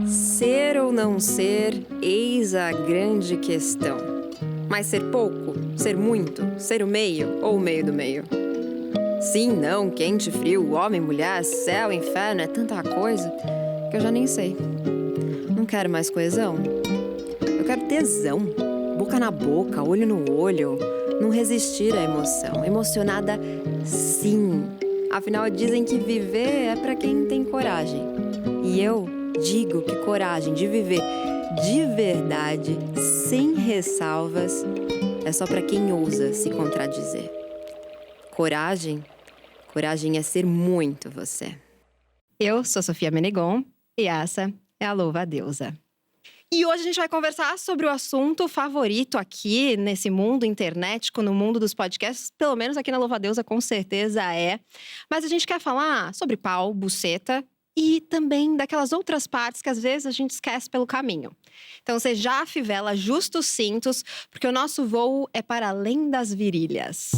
Ser ou não ser, eis a grande questão. Mas ser pouco, ser muito, ser o meio ou o meio do meio? Sim, não, quente, frio, homem, mulher, céu, inferno, é tanta coisa que eu já nem sei. Não quero mais coesão. Eu quero tesão, boca na boca, olho no olho. Não resistir à emoção, emocionada sim. Afinal, dizem que viver é pra quem tem coragem. E eu digo que coragem de viver de verdade, sem ressalvas, é só pra quem ousa se contradizer. Coragem é ser muito você. Eu sou Sofia Menegon e essa é a Louva a Deusa. E hoje a gente vai conversar sobre o assunto favorito aqui nesse mundo internetico, no mundo dos podcasts, pelo menos aqui na Louva a Deusa com certeza é. Mas a gente quer falar sobre pau, buceta e também daquelas outras partes que às vezes a gente esquece pelo caminho. Então você já afivela justo os cintos, porque o nosso voo é para além das virilhas.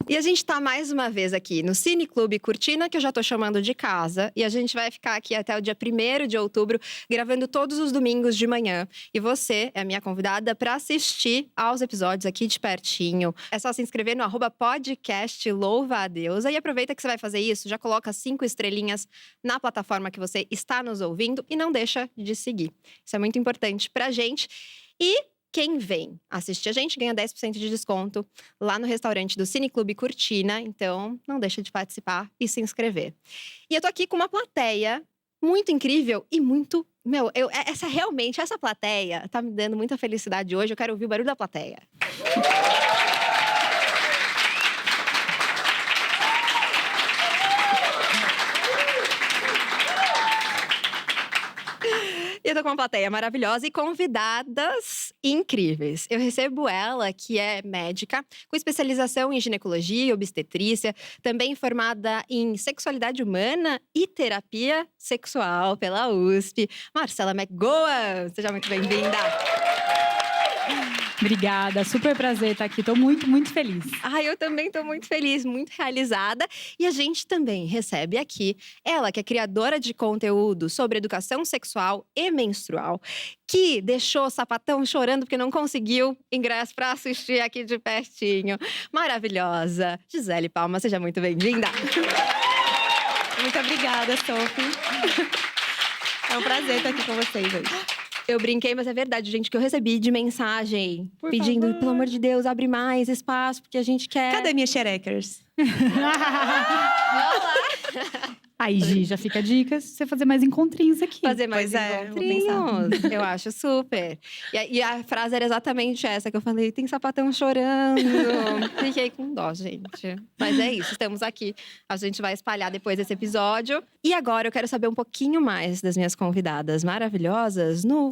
E a gente tá mais uma vez aqui no Cine Clube Cortina, que eu já tô chamando de casa. E a gente vai ficar aqui até o dia 1º de outubro, gravando todos os domingos de manhã. E você é a minha convidada para assistir aos episódios aqui de pertinho. É só se inscrever no @podcast Louva a Deusa. E aproveita que você vai fazer isso, já coloca 5 estrelinhas na plataforma que você está nos ouvindo e não deixa de seguir. Isso é muito importante pra gente. E quem vem assistir a gente ganha 10% de desconto lá no restaurante do Cine Clube Cortina. Então, não deixa de participar e se inscrever. E eu tô aqui com uma plateia muito incrível e muito… essa plateia tá me dando muita felicidade hoje. Eu quero ouvir o barulho da plateia. Eu tô com uma plateia maravilhosa e convidadas incríveis. Eu recebo ela, que é médica, com especialização em ginecologia e obstetrícia, também formada em sexualidade humana e terapia sexual pela USP. Marcela McGowan, seja muito bem-vinda. Obrigada, super prazer estar aqui, tô muito, muito feliz. Eu também tô muito feliz, muito realizada. E a gente também recebe aqui ela, que é criadora de conteúdo sobre educação sexual e menstrual, que deixou o sapatão chorando porque não conseguiu ingresso para assistir aqui de pertinho. Maravilhosa. Gisele Palma, seja muito bem-vinda. Muito obrigada, Sophie. É um prazer estar aqui com vocês hoje. Eu brinquei, mas é verdade, gente, que eu recebi de mensagem pedindo, favor, pelo amor de Deus, abre mais espaço, porque a gente quer… Cadê minhas xerecas? Aí, Gi, já fica a dica, você fazer mais encontrinhos aqui. Fazer mais Pois é, encontrinhos. Eu acho super. E a frase era exatamente essa que eu falei: tem sapatão chorando. Fiquei com dó, gente. Mas é isso, estamos aqui. A gente vai espalhar depois desse episódio. E agora eu quero saber um pouquinho mais das minhas convidadas maravilhosas no…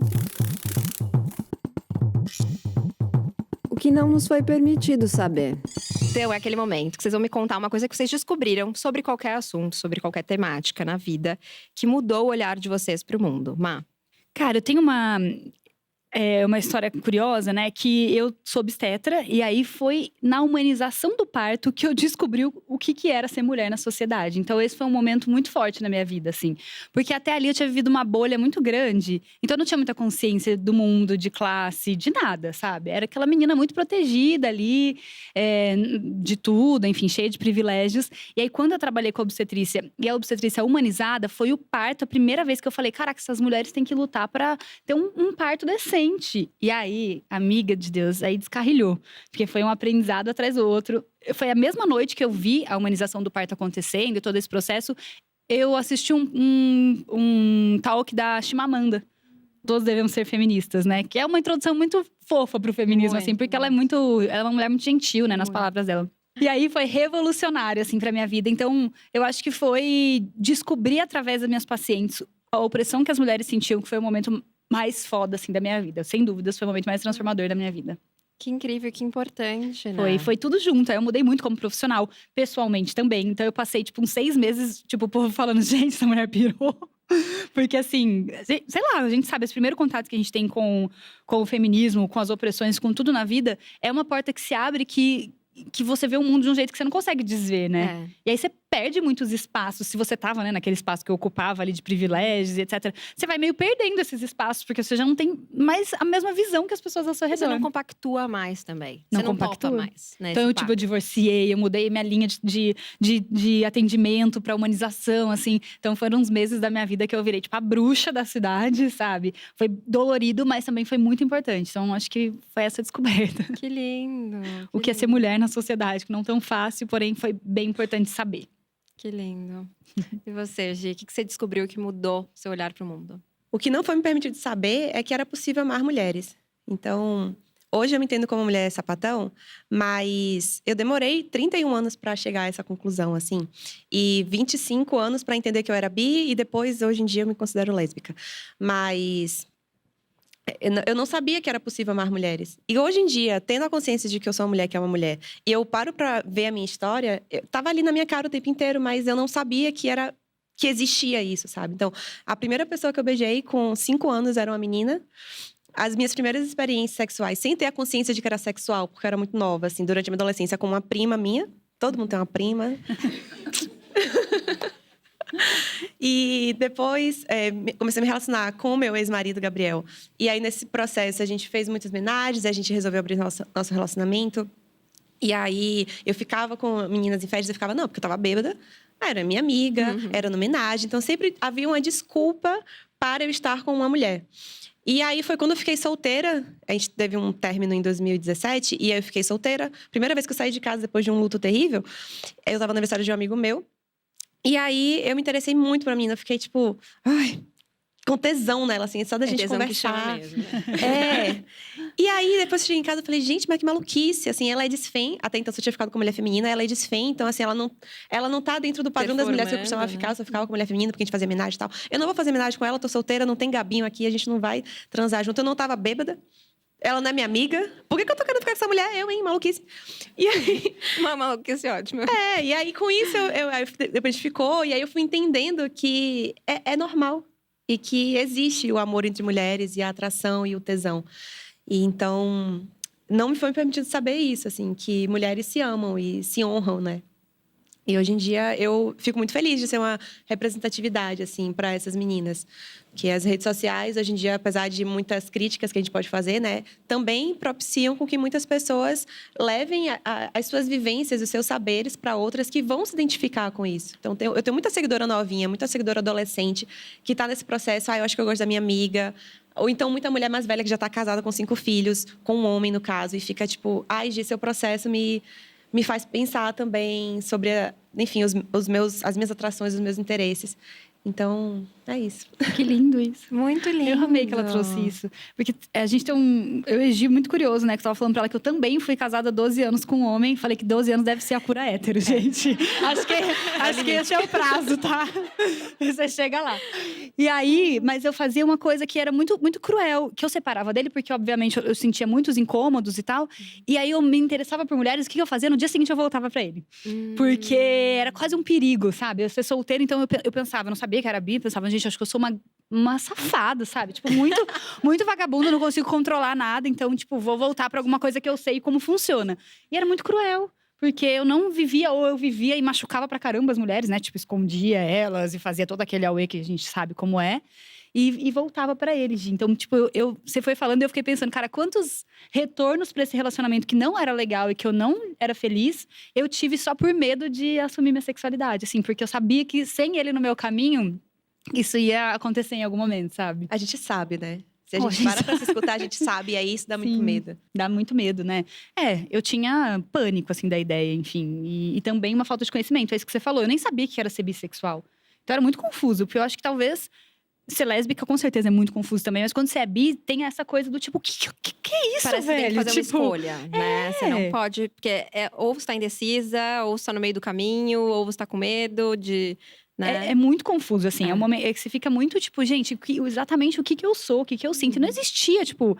O que não nos foi permitido saber. Então, é aquele momento que vocês vão me contar uma coisa que vocês descobriram sobre qualquer assunto, sobre qualquer temática na vida, que mudou o olhar de vocês pro mundo. Má? Cara, eu tenho uma história curiosa, né? Que eu sou obstetra e aí foi na humanização do parto que eu descobri o que era ser mulher na sociedade. Então esse foi um momento muito forte na minha vida, assim. Porque até ali eu tinha vivido uma bolha muito grande. Então eu não tinha muita consciência do mundo, de classe, de nada, sabe? Era aquela menina muito protegida ali, de tudo, enfim, cheia de privilégios. E aí quando eu trabalhei com a obstetrícia e a obstetrícia humanizada, foi o parto a primeira vez que eu falei: caraca, essas mulheres têm que lutar para ter um parto decente. E aí, amiga de Deus, aí descarrilhou. Porque foi um aprendizado atrás do outro. Foi a mesma noite que eu vi a humanização do parto acontecendo e todo esse processo, eu assisti um talk da Chimamanda. Todos devemos ser feministas, né? Que é uma introdução muito fofa pro feminismo, assim. Porque ela é uma mulher muito gentil, né? Nas palavras dela. E aí foi revolucionário, assim, pra minha vida. Então, eu acho que foi descobrir através das minhas pacientes a opressão que as mulheres sentiam, que foi o momento mais foda, assim, da minha vida. Sem dúvidas, foi o momento mais transformador da minha vida. Que incrível, que importante, né? Foi tudo junto. Aí eu mudei muito como profissional, pessoalmente também. Então eu passei, uns 6 meses, o povo falando: gente, essa mulher pirou. Porque assim, sei lá, a gente sabe, esse primeiro contato que a gente tem com o feminismo, com as opressões, com tudo na vida, é uma porta que se abre que você vê o mundo de um jeito que você não consegue desver, né? E aí você perde muitos espaços. Se você tava, né, naquele espaço que eu ocupava ali de privilégios e etc. Você vai meio perdendo esses espaços, porque você já não tem mais a mesma visão que as pessoas ao seu redor. Você não compactua mais também. Não Você não compactua topa mais, né? Então, eu divorciei, eu mudei minha linha de atendimento pra humanização, assim. Então, foram uns meses da minha vida que eu virei, tipo, a bruxa da cidade, sabe? Foi dolorido, mas também foi muito importante. Então, acho que foi essa descoberta. Que lindo. O que é ser mulher na sociedade, que não é tão fácil, porém foi bem importante saber. Que lindo. E você, Gi, o que você descobriu que mudou seu olhar para o mundo? O que não foi me permitido saber é que era possível amar mulheres. Então, hoje eu me entendo como mulher sapatão, mas eu demorei 31 anos para chegar a essa conclusão, assim. E 25 anos para entender que eu era bi, e depois, hoje em dia, eu me considero lésbica. Mas eu não sabia que era possível amar mulheres. E hoje em dia, tendo a consciência de que eu sou uma mulher que é uma mulher, e eu paro pra ver a minha história, tava ali na minha cara o tempo inteiro, mas eu não sabia que existia isso, sabe? Então, a primeira pessoa que eu beijei com 5 anos era uma menina. As minhas primeiras experiências sexuais, sem ter a consciência de que era sexual, porque eu era muito nova, assim, durante a minha adolescência, com uma prima minha. Todo mundo tem uma prima. E depois comecei a me relacionar com o meu ex-marido, Gabriel. E aí, nesse processo, a gente fez muitas homenagens, a gente resolveu abrir nosso relacionamento. E aí, eu ficava com meninas em festas, eu ficava, não, porque eu tava bêbada. Era minha amiga, era uma homenagem. Então, sempre havia uma desculpa para eu estar com uma mulher. E aí, foi quando eu fiquei solteira. A gente teve um término em 2017, e aí eu fiquei solteira. Primeira vez que eu saí de casa depois de um luto terrível. Eu tava no aniversário de um amigo meu. E aí, eu me interessei muito pra menina. Eu fiquei, tipo, ai, com tesão nela, assim, só da gente conversar. Que chama mesmo, né? E aí, depois eu cheguei em casa e falei, gente, mas que maluquice. Assim, ela é desfém. Até então, eu tinha ficado com mulher feminina, ela é desfém. Então, assim, ela não tá dentro do padrão das mulheres que eu costumava ficar. Eu só ficava com mulher feminina, porque a gente fazia homenagem e tal. Eu não vou fazer homenagem com ela, tô solteira, não tem gabinho aqui, a gente não vai transar junto. Eu não tava bêbada. Ela não é minha amiga. Por que eu tô querendo ficar com essa mulher? Eu, hein? Maluquice. E aí... Uma maluquice ótima. E aí, com isso, depois a gente ficou. E aí, eu fui entendendo que é normal. E que existe o amor entre mulheres, e a atração e o tesão. E então, não me foi permitido saber isso, assim. Que mulheres se amam e se honram, né? E hoje em dia, eu fico muito feliz de ser uma representatividade, assim, para essas meninas. Que as redes sociais, hoje em dia, apesar de muitas críticas que a gente pode fazer, né? Também propiciam com que muitas pessoas levem as suas vivências, os seus saberes para outras que vão se identificar com isso. Então, eu tenho muita seguidora novinha, muita seguidora adolescente que está nesse processo. Eu acho que eu gosto da minha amiga. Ou então, muita mulher mais velha que já está casada com 5 filhos, com um homem, no caso. E fica tipo, ai, Gi, seu processo me faz pensar também sobre, enfim, as minhas atrações, os meus interesses. Então, é isso. Que lindo isso. Muito lindo. Eu amei que ela trouxe isso. Porque a gente tem eu e Gi muito curioso, né? Que eu tava falando pra ela que eu também fui casada há 12 anos com um homem. Falei que 12 anos deve ser a cura hétero, gente. Acho que esse é o prazo, tá? Você chega lá. E aí, mas eu fazia uma coisa que era muito, muito cruel. Que eu separava dele, porque obviamente eu sentia muitos incômodos e tal. E aí eu me interessava por mulheres. O que eu fazia? No dia seguinte eu voltava pra ele. Porque era quase um perigo, sabe? Eu ser solteira, então eu pensava, não sabia que era bi. Pensava, gente, acho que eu sou uma safada, sabe? Tipo, muito, muito vagabunda, não consigo controlar nada. Então, tipo, vou voltar pra alguma coisa que eu sei como funciona. E era muito cruel. Porque eu não vivia, ou eu vivia e machucava pra caramba as mulheres, né? Tipo, escondia elas e fazia todo aquele auê que a gente sabe como é. E voltava pra eles. Então, tipo, você foi falando e eu fiquei pensando, cara, quantos retornos pra esse relacionamento que não era legal e que eu não era feliz, eu tive só por medo de assumir minha sexualidade, assim. Porque eu sabia que sem ele no meu caminho, isso ia acontecer em algum momento, sabe? A gente sabe, né? Se a gente para pra se escutar, a gente sabe. E aí, isso dá muito medo. Dá muito medo, né? Eu tinha pânico, assim, da ideia, enfim. E também uma falta de conhecimento. É isso que você falou. Eu nem sabia que era ser bissexual. Então, era muito confuso. Porque eu acho que talvez... Ser lésbica, com certeza, é muito confuso também. Mas quando você é bi, tem essa coisa do tipo... Que é isso, parece velho? Que tem que fazer tipo, uma escolha, né? Você não pode... Porque ou você tá indecisa, ou você tá no meio do caminho, ou você tá com medo de... Né? É muito confuso, assim. É um momento que você fica muito, tipo, gente, exatamente o que eu sou, o que eu sinto. E não existia, tipo,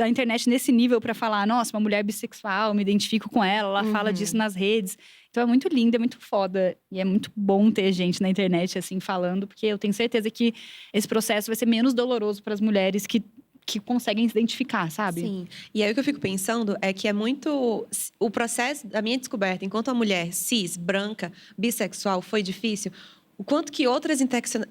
a internet nesse nível pra falar, nossa, uma mulher bissexual, me identifico com ela fala disso nas redes. Então é muito lindo, é muito foda. E é muito bom ter gente na internet, assim, falando, porque eu tenho certeza que esse processo vai ser menos doloroso pras mulheres que que conseguem se identificar, sabe? Sim. E aí o que eu fico pensando é que é muito… O processo da minha descoberta enquanto uma mulher cis, branca, bissexual foi difícil. O quanto que outras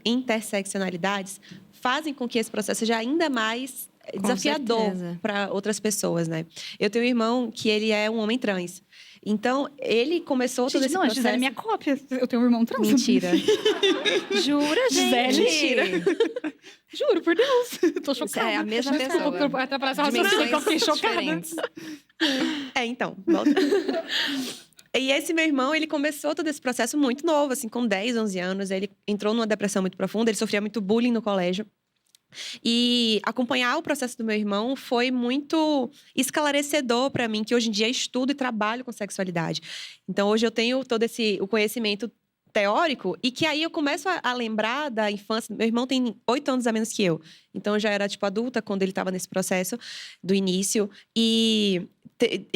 interseccionalidades fazem com que esse processo seja ainda mais desafiador para outras pessoas, né? Eu tenho um irmão que ele é um homem trans. Então, ele começou todo esse processo… Gisele é minha cópia. Eu tenho um irmão trans. Mentira. Jura, gente? Mentira. Juro, por Deus. Tô chocada. É a mesma pessoa. Até parece raciocínio que eu fiquei chocada. Então, volta. E esse meu irmão, ele começou todo esse processo muito novo, assim, com 10, 11 anos. Ele entrou numa depressão muito profunda, ele sofria muito bullying no colégio. E acompanhar o processo do meu irmão foi muito esclarecedor para mim, que hoje em dia estudo e trabalho com sexualidade. Então, hoje eu tenho todo o conhecimento teórico e que aí eu começo a lembrar da infância. Meu irmão tem 8 anos a menos que eu. Então, eu já era, tipo, adulta quando ele estava nesse processo do início. E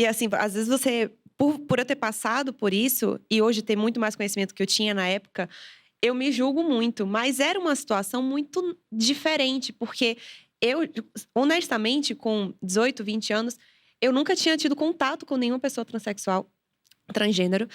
assim, às vezes você… Por eu ter passado por isso e hoje ter muito mais conhecimento que eu tinha na época… Eu me julgo muito, mas era uma situação muito diferente, porque eu, honestamente, com 18, 20 anos, eu nunca tinha tido contato com nenhuma pessoa transexual, transgênero,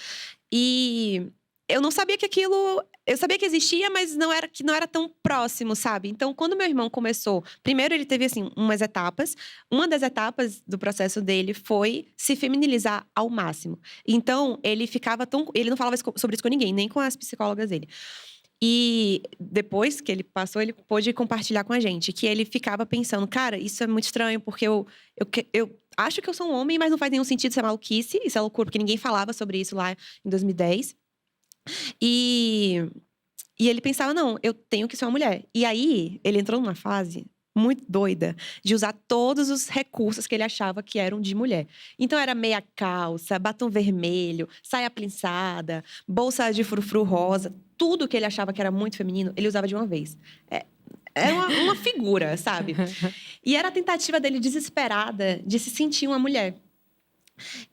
e eu não sabia que aquilo… Eu sabia que existia, mas não era tão próximo, sabe? Então, quando meu irmão começou… Primeiro, ele teve, assim, umas etapas. Uma das etapas do processo dele foi se feminilizar ao máximo. Então, ele ficava tão… Ele não falava sobre isso com ninguém, nem com as psicólogas dele. E depois que ele passou, ele pôde compartilhar com a gente. Que ele ficava pensando, cara, isso é muito estranho, porque eu acho que eu sou um homem, mas não faz nenhum sentido, isso é maluquice. Isso é loucura, porque ninguém falava sobre isso lá em 2010. E ele pensava, não, eu tenho que ser uma mulher. E aí, ele entrou numa fase muito doida de usar todos os recursos que ele achava que eram de mulher. Então, era meia calça, batom vermelho, saia plinçada, bolsa de frufru rosa. Tudo que ele achava que era muito feminino, ele usava de uma vez. Era uma figura, sabe? E era a tentativa dele desesperada de se sentir uma mulher.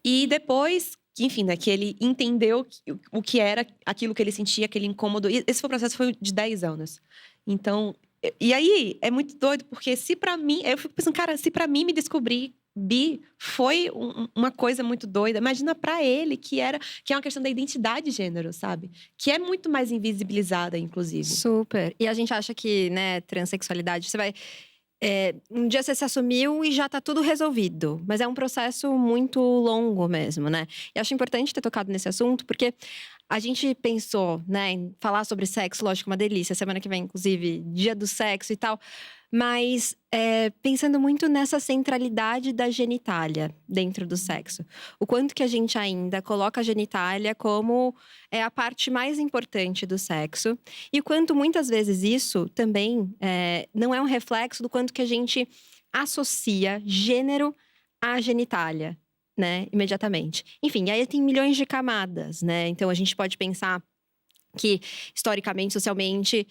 E depois… Enfim, né, que ele entendeu o que era aquilo que ele sentia, aquele incômodo. E esse processo foi de 10 anos. Então, e aí é muito doido, porque se pra mim… Eu fico pensando, cara, se pra mim me descobrir bi foi uma coisa muito doida, imagina pra ele, que é uma questão da identidade de gênero, sabe? Que é muito mais invisibilizada, inclusive. Super. E a gente acha que, né, transexualidade, você vai… um dia você se assumiu e já tá tudo resolvido. Mas é um processo muito longo mesmo, né? E acho importante ter tocado nesse assunto, porque a gente pensou, né, em falar sobre sexo, lógico, uma delícia. Semana que vem, inclusive, dia do sexo e tal. Mas pensando muito nessa centralidade da genitália dentro do sexo. O quanto que a gente ainda coloca a genitália como a parte mais importante do sexo. E o quanto, muitas vezes, isso também não é um reflexo do quanto que a gente associa gênero à genitália, né? Imediatamente. Enfim, aí tem milhões de camadas, né? Então, a gente pode pensar que, historicamente, socialmente,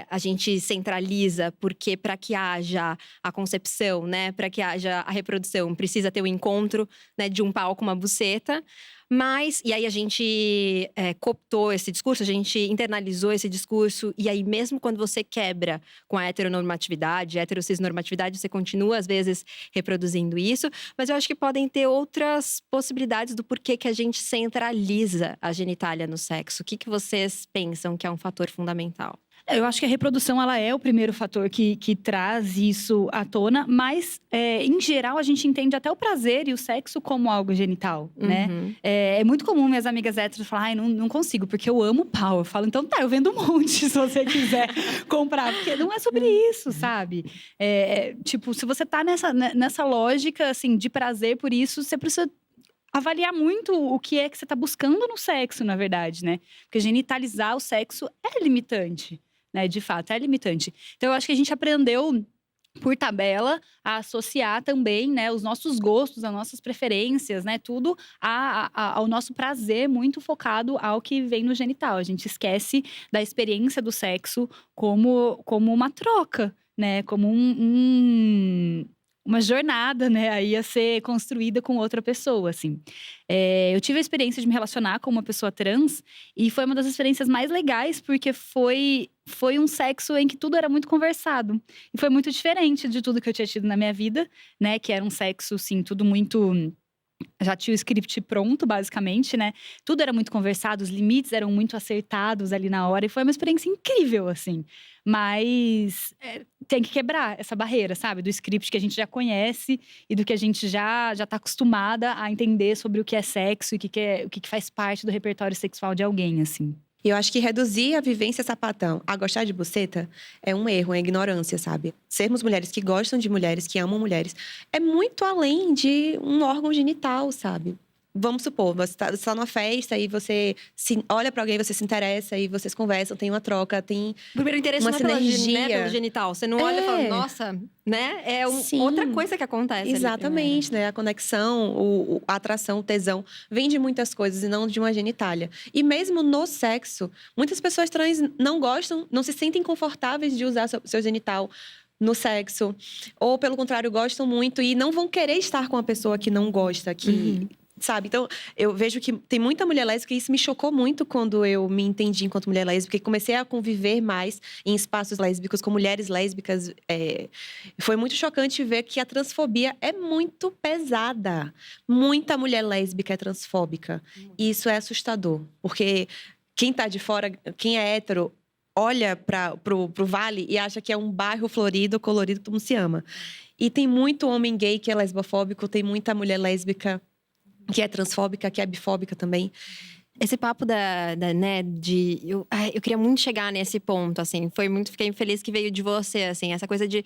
a gente centraliza, porque para que haja a concepção, né, para que haja a reprodução, precisa ter o encontro, né, de um pau com uma buceta. Mas, e aí a gente cooptou esse discurso, a gente internalizou esse discurso. E aí, mesmo quando você quebra com a heteronormatividade, heterocisnormatividade, você continua, às vezes, reproduzindo isso. Mas eu acho que podem ter outras possibilidades do porquê que a gente centraliza a genitália no sexo. O que vocês pensam que é um fator fundamental? Eu acho que a reprodução, ela é o primeiro fator que traz isso à tona. Mas, em geral, a gente entende até o prazer e o sexo como algo genital, né? É muito comum minhas amigas héteros falarem, não consigo, porque eu amo pau. Eu falo, então tá, eu vendo um monte se você quiser comprar. Porque não é sobre isso, sabe? Tipo, se você tá nessa lógica, assim, de prazer por isso, você precisa avaliar muito o que é que você tá buscando no sexo, na verdade, né? Porque genitalizar o sexo é limitante. Né, de fato, é limitante. Então, eu acho que a gente aprendeu, por tabela, a associar também, né, os nossos gostos, as nossas preferências, né, tudo ao nosso prazer, muito focado ao que vem no genital. A gente esquece da experiência do sexo como uma troca, né, como uma jornada, né, aí a ser construída com outra pessoa, assim. Eu tive a experiência de me relacionar com uma pessoa trans e foi uma das experiências mais legais, porque foi foi um sexo em que tudo era muito conversado. E foi muito diferente de tudo que eu tinha tido na minha vida, né? Que era um sexo, sim, tudo muito… Já tinha o script pronto, basicamente, né? Tudo era muito conversado, os limites eram muito acertados ali na hora. E foi uma experiência incrível, assim. Mas tem que quebrar essa barreira, sabe? Do script que a gente já conhece e do que a gente já tá acostumada a entender sobre o que é sexo e o que faz parte do repertório sexual de alguém, assim. E eu acho que reduzir a vivência sapatão a gostar de buceta é um erro, é ignorância, sabe? Sermos mulheres que gostam de mulheres, que amam mulheres, é muito além de um órgão genital, sabe? Vamos supor, você tá numa festa e você olha pra alguém, você se interessa e vocês conversam, tem uma troca, tem O primeiro interesse uma não é sinergia. pelo genital. Você não olha e fala, nossa, né? É Sim. outra coisa que acontece. Exatamente, né? A conexão, a atração, o tesão, vem de muitas coisas e não de uma genitália. E mesmo no sexo, muitas pessoas trans não gostam, não se sentem confortáveis de usar seu genital no sexo. Ou, pelo contrário, gostam muito e não vão querer estar com uma pessoa que não gosta, que… Sabe? Então, eu vejo que tem muita mulher lésbica e isso me chocou muito quando eu me entendi enquanto mulher lésbica e comecei a conviver mais em espaços lésbicos com mulheres lésbicas. Foi muito chocante ver que a transfobia é muito pesada. Muita mulher lésbica é transfóbica. E isso é assustador, porque quem tá de fora, quem é hétero, olha pro Vale e acha que é um bairro florido, colorido, todo mundo se ama. E tem muito homem gay que é lesbofóbico, tem muita mulher lésbica que é transfóbica, que é bifóbica também. Esse papo né, eu queria muito chegar nesse ponto, assim. Fiquei feliz que veio de você, assim. Essa coisa de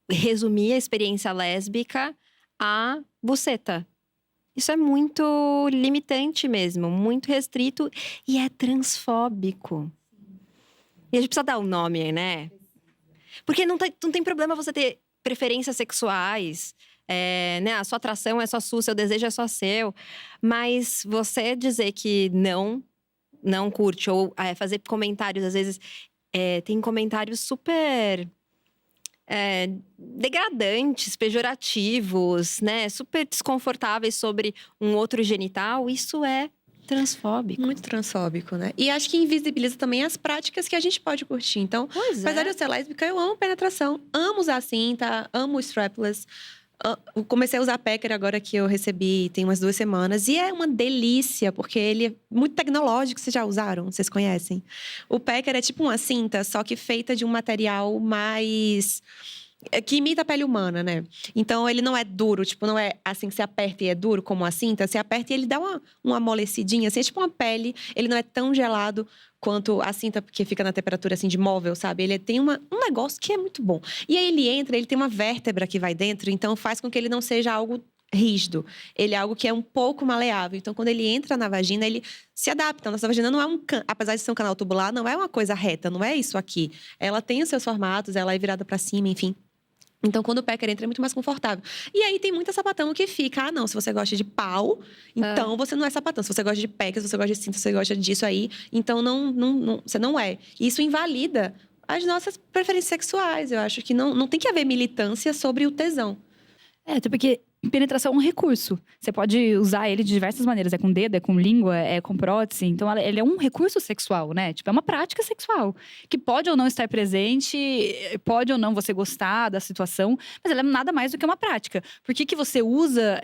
resumir a experiência lésbica a buceta. Isso é muito limitante mesmo, muito restrito e é transfóbico. E a gente precisa dar um nome, né? Porque não tem problema você ter preferências sexuais, né? A sua atração é só sua, seu desejo é só seu. Mas você dizer que não curte, ou fazer comentários, às vezes, tem comentários super degradantes, pejorativos, né? Super desconfortáveis sobre um outro genital, isso é transfóbico. Muito transfóbico, né? E acho que invisibiliza também as práticas que a gente pode curtir. Então, apesar de eu ser lésbica, eu amo penetração, amo usar cinta, amo strapless. Eu comecei a usar Pecker agora que eu recebi tem umas 2 semanas. E é uma delícia, porque ele é muito tecnológico. Vocês já usaram? Vocês conhecem? O Pecker é tipo uma cinta, só que feita de um material mais… que imita a pele humana, né? Então, ele não é duro. Tipo, não é assim que você aperta e é duro como a cinta. Você aperta e ele dá uma amolecidinha. Assim, é tipo uma pele. Ele não é tão gelado quanto a cinta, porque fica na temperatura, assim, de móvel, sabe? Ele tem um negócio que é muito bom. E aí, ele tem uma vértebra que vai dentro. Então, faz com que ele não seja algo rígido. Ele é algo que é um pouco maleável. Então, quando ele entra na vagina, ele se adapta. Nossa vagina não é apesar de ser um canal tubular, não é uma coisa reta. Não é isso aqui. Ela tem os seus formatos, ela é virada pra cima, enfim. Então, quando o Pecker entra, é muito mais confortável. E aí, tem muita sapatão que fica… não, se você gosta de pau, então você não é sapatão. Se você gosta de Pecker, se você gosta de cinta, se você gosta disso aí, então você não é. E isso invalida as nossas preferências sexuais. Eu acho que não tem que haver militância sobre o tesão. Até porque penetração é um recurso. Você pode usar ele de diversas maneiras. É com dedo, é com língua, é com prótese. Então, ele é um recurso sexual, né? Tipo, é uma prática sexual. Que pode ou não estar presente, pode ou não você gostar da situação. Mas ela é nada mais do que uma prática. Por que você usa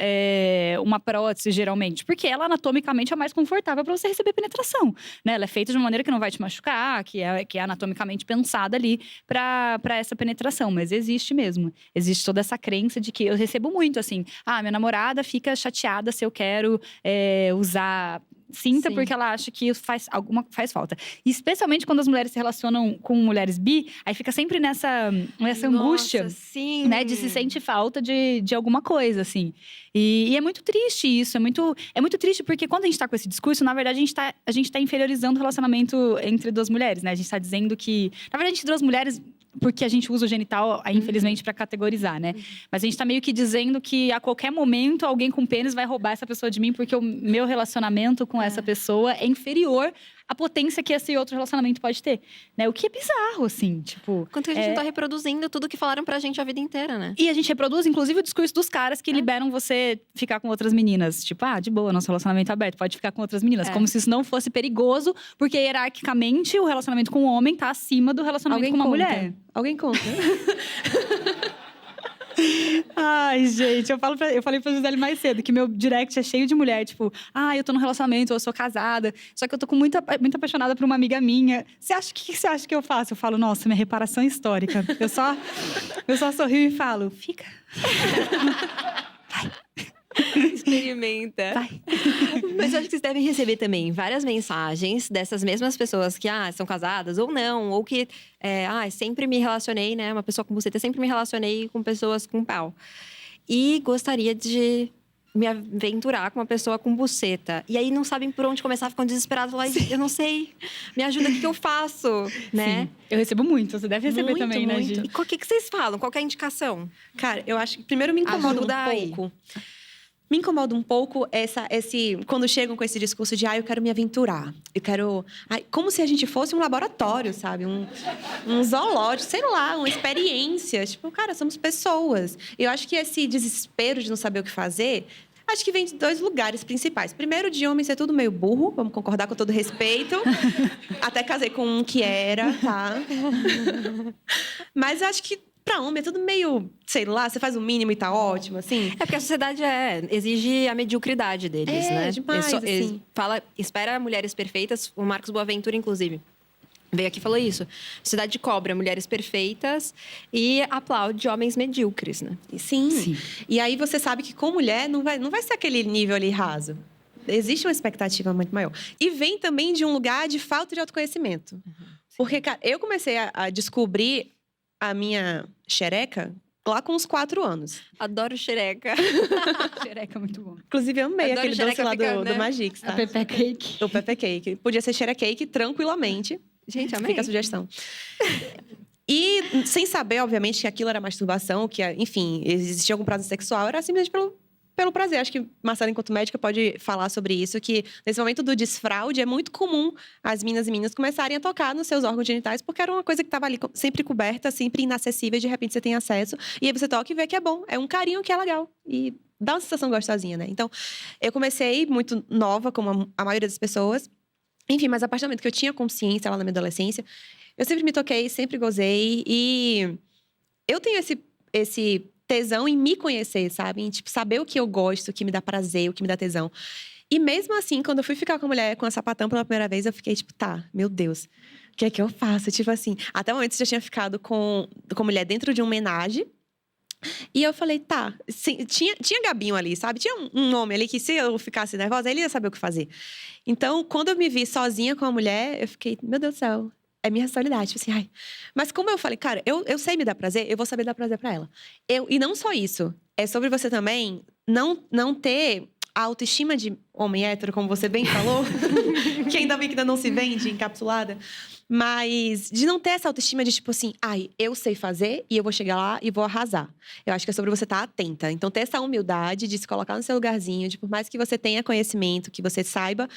uma prótese, geralmente? Porque ela, anatomicamente, é mais confortável para você receber penetração. Né? Ela é feita de uma maneira que não vai te machucar, que é anatomicamente pensada ali para essa penetração. Mas existe mesmo. Existe toda essa crença de que eu recebo muito, assim… minha namorada fica chateada se eu quero usar cinta. Sim. Porque ela acha que faz falta. E especialmente quando as mulheres se relacionam com mulheres bi, aí fica sempre nessa angústia, sim. Né, de se sentir falta de alguma coisa, assim. E é muito triste isso, é muito triste porque quando a gente tá com esse discurso, na verdade a gente tá inferiorizando o relacionamento entre 2 mulheres, né? A gente tá dizendo que, na verdade, entre 2 mulheres… porque a gente usa o genital, infelizmente, para categorizar, né? Mas a gente tá meio que dizendo que a qualquer momento alguém com pênis vai roubar essa pessoa de mim, porque o meu relacionamento com essa pessoa é inferior a potência que esse outro relacionamento pode ter, né? O que é bizarro, assim, tipo... Quanto que a gente não tá reproduzindo tudo que falaram pra gente a vida inteira, né? E a gente reproduz, inclusive, o discurso dos caras que liberam você ficar com outras meninas. Tipo, de boa, nosso relacionamento é aberto, pode ficar com outras meninas. Como se isso não fosse perigoso, porque hierarquicamente o relacionamento com o homem tá acima do relacionamento com uma mulher. Alguém conta. Ai, gente, eu falei pra Gisele mais cedo que meu direct é cheio de mulher, tipo, eu tô num relacionamento, ou eu sou casada, só que eu tô muito apaixonada por uma amiga minha. O que você acha que eu faço? Eu falo, nossa, minha reparação histórica. Eu só sorrio e falo, fica. Vai. Experimenta. Vai. Mas eu acho que vocês devem receber também várias mensagens dessas mesmas pessoas que são casadas ou não, ou que sempre me relacionei, né? Uma pessoa com buceta, sempre me relacionei com pessoas com pau. E gostaria de me aventurar com uma pessoa com buceta. E aí não sabem por onde começar, ficam desesperados. Falam, eu não sei, me ajuda, o que eu faço? Né? Sim. Eu recebo muito, você deve receber muito, também, muito. né, Gi? E o que vocês falam? Qual que é a indicação? Cara, eu acho que primeiro me incomoda um pouco. Me incomoda um pouco quando chegam com esse discurso de eu quero me aventurar. Eu quero. Como se a gente fosse um laboratório, sabe? Um zoológico, sei lá, uma experiência. Tipo, cara, somos pessoas. Eu acho que esse desespero de não saber o que fazer, acho que vem de 2 lugares principais. Primeiro, de homem ser tudo meio burro, vamos concordar com todo respeito. Até casei com um que era, tá? Mas acho que pra homem é tudo meio, sei lá, você faz o mínimo e tá ótimo, assim. É porque a sociedade exige a mediocridade deles, né? Demais, assim. Espera mulheres perfeitas, o Marcos Boaventura, inclusive, veio aqui e falou isso. A sociedade cobra mulheres perfeitas e aplaude homens medíocres, né? Sim. E aí você sabe que com mulher não vai ser aquele nível ali raso. Existe uma expectativa muito maior. E vem também de um lugar de falta de autoconhecimento. Porque, cara, eu comecei a descobrir a minha xereca lá com uns 4 anos. Adoro xereca. Xereca é muito bom. Inclusive, amei Adoro aquele doce lá do Magix, tá? A Pepe Cake. O Pepe Cake. Podia ser xerecake tranquilamente. Gente, amei. Fica a sugestão. E sem saber, obviamente, que aquilo era masturbação, que, enfim, existia algum prazer sexual, era simplesmente pelo prazer. Acho que Marcela, enquanto médica, pode falar sobre isso, que nesse momento do desfraude é muito comum as meninas e meninas começarem a tocar nos seus órgãos genitais, porque era uma coisa que estava ali sempre coberta, sempre inacessível, e de repente você tem acesso. E aí você toca e vê que é bom, é um carinho que é legal. E dá uma sensação gostosinha, né? Então, eu comecei muito nova, como a maioria das pessoas. Enfim, mas a partir do momento que eu tinha consciência lá na minha adolescência, eu sempre me toquei, sempre gozei. E eu tenho esse tesão em me conhecer, sabe? Em, tipo, saber o que eu gosto, o que me dá prazer, o que me dá tesão. E mesmo assim, quando eu fui ficar com a mulher com a sapatão pela primeira vez, eu fiquei tipo, tá, meu Deus, o que é que eu faço? Tipo assim, até o momento eu já tinha ficado com mulher dentro de um homenagem. E eu falei, tá, tinha Gabinho ali, sabe? Tinha um homem ali que se eu ficasse nervosa, ele ia saber o que fazer. Então, quando eu me vi sozinha com a mulher, eu fiquei, meu Deus do céu, é minha responsabilidade. Tipo assim, Mas como eu falei, cara, eu sei me dar prazer, eu vou saber dar prazer pra ela. E não só isso, é sobre você também não ter a autoestima de homem hétero, como você bem falou, que ainda bem que ainda não se vende encapsulada, mas de não ter essa autoestima de tipo assim, eu sei fazer e eu vou chegar lá e vou arrasar. Eu acho que é sobre você estar atenta. Então, ter essa humildade de se colocar no seu lugarzinho, de por mais que você tenha conhecimento, que você saiba,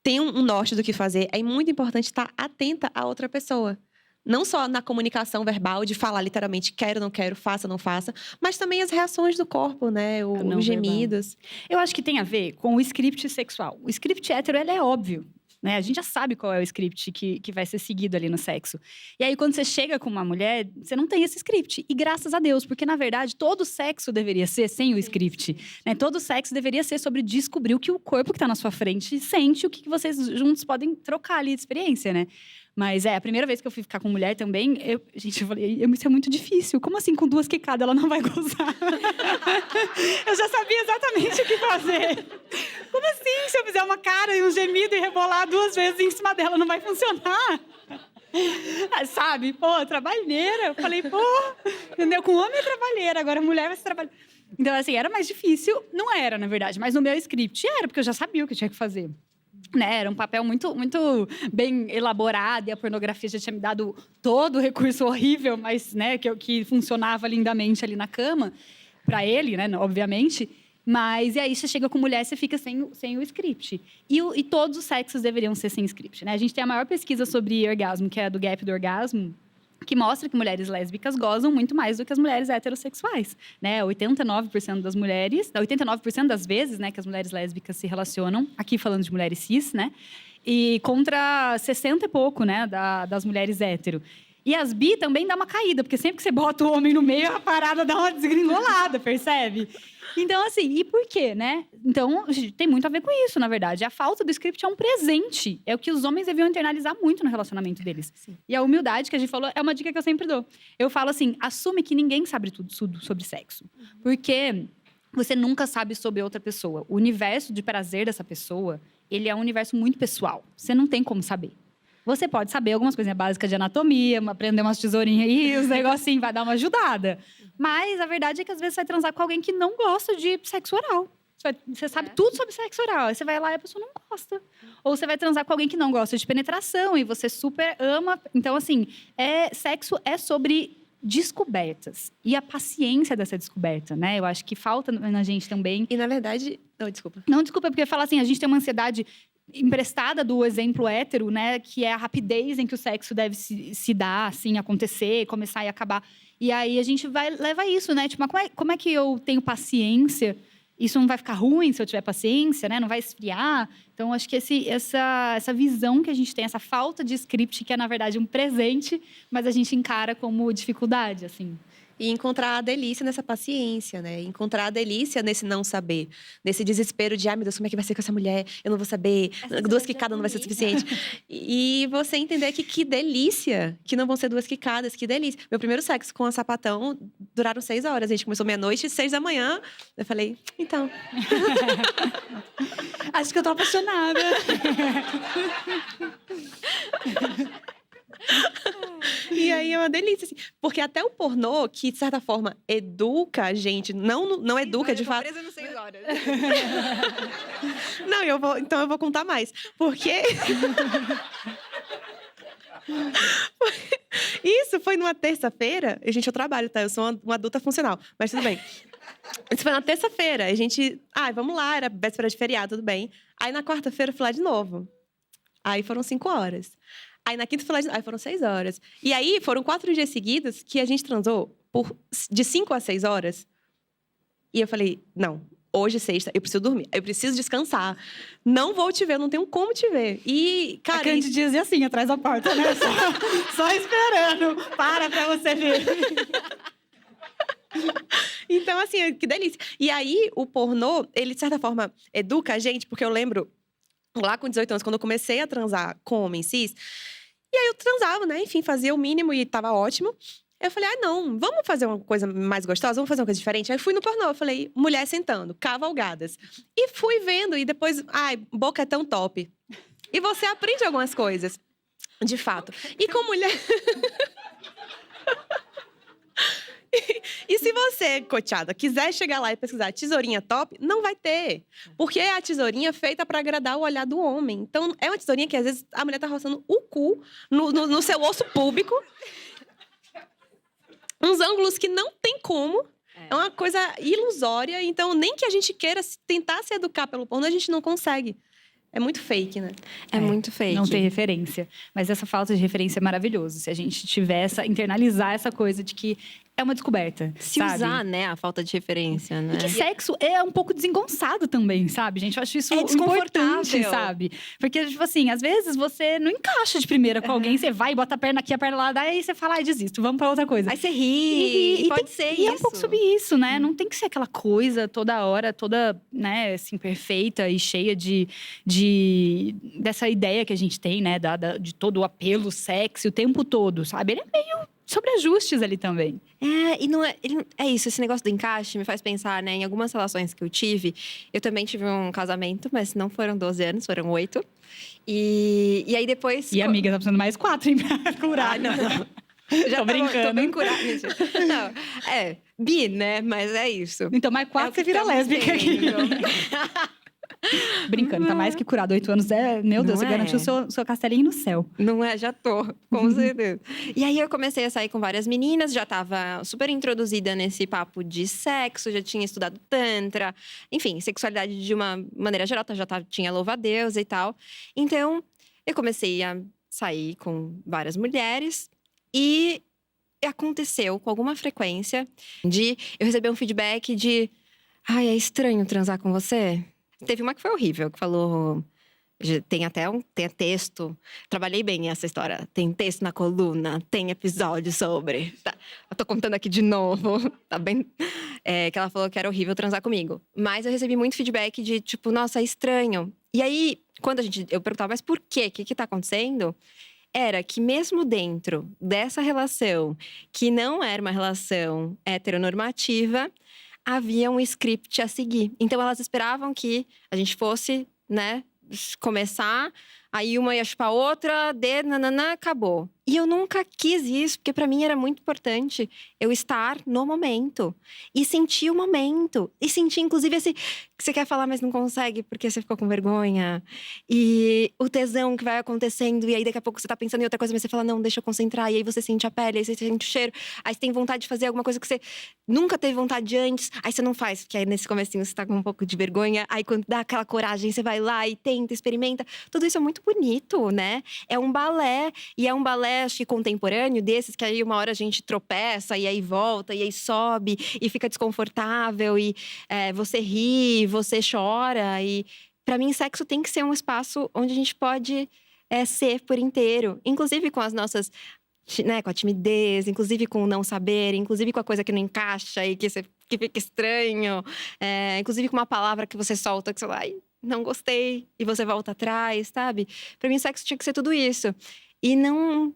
tem um norte do que fazer, é muito importante estar atenta a outra pessoa. Não só na comunicação verbal, de falar literalmente quero, não quero, faça, não faça, mas também as reações do corpo, né? Os gemidos. Eu acho que tem a ver com o script sexual. O script hétero, ele é óbvio. Né? A gente já sabe qual é o script que vai ser seguido ali no sexo. E aí, quando você chega com uma mulher, você não tem esse script. E graças a Deus, porque, na verdade, todo sexo deveria ser sem o script. Né? Todo sexo deveria ser sobre descobrir o que o corpo que está na sua frente sente, o que vocês juntos podem trocar ali de experiência, né? Mas a primeira vez que eu fui ficar com mulher também, eu falei, isso é muito difícil. Como assim, com 2 quicadas ela não vai gozar? Eu já sabia exatamente o que fazer. Como assim, se eu fizer uma cara e um gemido e rebolar 2 vezes em cima dela, não vai funcionar? Sabe? Pô, trabalheira. Eu falei, entendeu? Com homem é trabalheira, agora mulher vai ser trabalheira. Então, assim, era mais difícil. Não era, na verdade, mas no meu script era, porque eu já sabia o que eu tinha que fazer. Né, era um papel muito, muito bem elaborado e a pornografia já tinha me dado todo o recurso horrível, mas né, que funcionava lindamente ali na cama, para ele, né, obviamente. Mas, e aí você chega com mulher, você fica sem o script. E todos os sexos deveriam ser sem script, né? A gente tem a maior pesquisa sobre orgasmo, que é a do Gap do Orgasmo, que mostra que mulheres lésbicas gozam muito mais do que as mulheres heterossexuais, né? 89% das mulheres, 89% das vezes, né, que as mulheres lésbicas se relacionam, aqui falando de mulheres cis, né? E contra 60 e pouco, né, das mulheres hétero. E as bi também dá uma caída, porque sempre que você bota o homem no meio, a parada dá uma desgringolada, percebe? Então, assim, e por quê, né? Então, tem muito a ver com isso, na verdade. A falta do script é um presente. É o que os homens deviam internalizar muito no relacionamento deles. Sim. E a humildade que a gente falou é uma dica que eu sempre dou. Eu falo assim, assume que ninguém sabe tudo sobre sexo. Porque você nunca sabe sobre outra pessoa. O universo de prazer dessa pessoa, ele é um universo muito pessoal. Você não tem como saber. Você pode saber algumas coisinhas básicas de anatomia, aprender umas tesourinhas aí, os negocinhos, vai dar uma ajudada. Mas a verdade é que às vezes você vai transar com alguém que não gosta de sexo oral. Você sabe tudo sobre sexo oral. Aí você vai lá e a pessoa não gosta. Ou você vai transar com alguém que não gosta de penetração e você super ama. Então, assim, sexo é sobre descobertas. E a paciência dessa descoberta, né? Eu acho que falta na gente também. E, na verdade... Não, desculpa. Não, desculpa, porque fala assim, a gente tem uma ansiedade emprestada do exemplo hétero, né? Que é a rapidez em que o sexo deve se dar, assim, acontecer, começar e acabar. E aí a gente leva isso, né? Tipo, como é que eu tenho paciência? Isso não vai ficar ruim se eu tiver paciência, né? Não vai esfriar. Então, acho que essa visão que a gente tem, essa falta de script, que é, na verdade, um presente, mas a gente encara como dificuldade, assim. E encontrar a delícia nessa paciência, né? Encontrar a delícia nesse não saber. Nesse desespero de, ai, meu Deus, como é que vai ser com essa mulher? Eu não vou saber. Duas quicadas não vai ser suficiente. E você entender que delícia. Que não vão ser duas quicadas, que delícia. Meu primeiro sexo com a sapatão duraram 6 horas. A gente começou meia-noite, 6 da manhã. Eu falei, então... Acho que eu tô apaixonada. E aí é uma delícia, assim. Porque até o pornô, que de certa forma educa a gente, não educa de fato. Presa no 6 horas. Não, então eu vou contar mais. Porque. Isso foi numa terça-feira. Gente, eu trabalho, tá? Eu sou uma adulta funcional, mas tudo bem. Isso foi na terça-feira. A gente. Vamos lá, era véspera de feriado, tudo bem. Aí na quarta-feira eu fui lá de novo. Aí foram 5 horas. Aí na quinta aí foram 6 horas. E aí foram 4 dias seguidos que a gente transou de 5 a 6 horas. E eu falei, não, hoje é sexta, eu preciso dormir, eu preciso descansar. Não vou te ver, não tenho como te ver. E, cara... A Candy dizia assim, atrás da porta, né? Só esperando. Pra você ver. Então, assim, que delícia. E aí, o pornô, ele, de certa forma, educa a gente, porque eu lembro... Lá com 18 anos, quando eu comecei a transar com homem cis, e aí eu transava, né? Enfim, fazia o mínimo e tava ótimo. Eu falei, não, vamos fazer uma coisa mais gostosa? Vamos fazer uma coisa diferente? Aí fui no pornô, eu falei, mulher sentando, cavalgadas. E fui vendo, e depois, boca é tão top. E você aprende algumas coisas, de fato. E com mulher... E se você, coteada, quiser chegar lá e pesquisar tesourinha top, não vai ter. Porque é a tesourinha feita para agradar o olhar do homem. Então, é uma tesourinha que, às vezes, a mulher tá roçando o cu no seu osso público. Uns ângulos que não tem como. É uma coisa ilusória. Então, nem que a gente queira tentar se educar pelo porno, a gente não consegue. É muito fake, né? É muito fake. Não tem referência. Mas essa falta de referência é maravilhoso. Se a gente internalizar essa coisa de que é uma descoberta, se sabe? Usar, né, a falta de referência, né? E que sexo é um pouco desengonçado também, sabe, gente? Eu acho isso importante, sabe? Porque, tipo assim, às vezes você não encaixa de primeira com alguém, você vai e bota a perna aqui, a perna lá, daí você fala, desisto, vamos pra outra coisa. Aí você ri, pode ser isso. E é um pouco sobre isso, né? Não tem que ser aquela coisa toda hora, toda, né, assim, perfeita e cheia dessa ideia que a gente tem, né? De todo o apelo sexy o tempo todo, sabe? Ele é meio sobre ajustes ali também. E não é isso, esse negócio do encaixe me faz pensar, né? Em algumas relações que eu também tive um casamento, mas não foram 12 anos, foram 8. E aí depois... E amiga, tá precisando mais 4, hein, pra curar. Não. Já tô brincando. Tô bem curada. Não, bi, né? Mas é isso. Então, mais 4 você vira lésbica aqui. Brincando, tá mais que curado. 8 anos meu Deus, Não você garantiu o seu castelinho no céu. Não é? Já tô, com certeza. E aí eu comecei a sair com várias meninas, já tava super introduzida nesse papo de sexo, já tinha estudado tantra, enfim, sexualidade de uma maneira geral, tinha louva-a-Deus e tal. Então, eu comecei a sair com várias mulheres e aconteceu com alguma frequência de eu receber um feedback de ai, é estranho transar com você. Teve uma que foi horrível, que falou… Tem texto. Trabalhei bem essa história. Tem texto na coluna, tem episódio sobre. Tá, eu tô contando aqui de novo, tá bem? Que ela falou que era horrível transar comigo. Mas eu recebi muito feedback de tipo, nossa, é estranho. E aí, quando eu perguntava, mas por quê? O que tá acontecendo? Era que mesmo dentro dessa relação, que não era uma relação heteronormativa, havia um script a seguir. Então, elas esperavam que a gente fosse, né, começar, aí uma ia chupar a outra, nananã, acabou. E eu nunca quis isso, porque pra mim era muito importante eu estar no momento. E sentir o momento. E sentir, inclusive, esse… que você quer falar, mas não consegue, porque você ficou com vergonha. E o tesão que vai acontecendo, e aí daqui a pouco você tá pensando em outra coisa, mas você fala, não, deixa eu concentrar. E aí você sente a pele, aí você sente o cheiro. Aí você tem vontade de fazer alguma coisa que você nunca teve vontade antes. Aí você não faz, porque aí nesse comecinho você tá com um pouco de vergonha. Aí quando dá aquela coragem, você vai lá e tenta, experimenta. Tudo isso é muito bonito, né? É um balé. E é um balé, acho que contemporâneo, desses que aí uma hora a gente tropeça, e aí volta, e aí sobe, e fica desconfortável, e você ri, você chora. E pra mim, sexo tem que ser um espaço onde a gente pode ser por inteiro. Inclusive com as nossas… né, com a timidez, inclusive com o não saber, inclusive com a coisa que não encaixa e que fica estranho. Inclusive com uma palavra que você solta, que você fala, ai, não gostei, e você volta atrás, sabe? Pra mim, sexo tinha que ser tudo isso. E não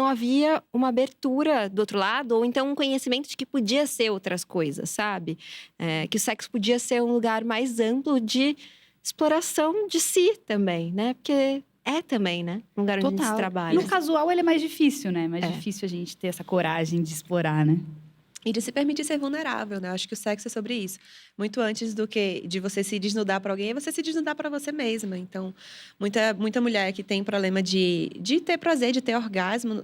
havia uma abertura do outro lado, ou então um conhecimento de que podia ser outras coisas, sabe? Que o sexo podia ser um lugar mais amplo de exploração de si também, né? Porque também, né? Um lugar onde a gente trabalha. No casual, ele é mais difícil, né? Mais difícil a gente ter essa coragem de explorar, né? E de se permitir ser vulnerável, né? Acho que o sexo é sobre isso. Muito antes do que de você se desnudar para alguém, é você se desnudar para você mesma. Então, muita mulher que tem problema de ter prazer, de ter orgasmo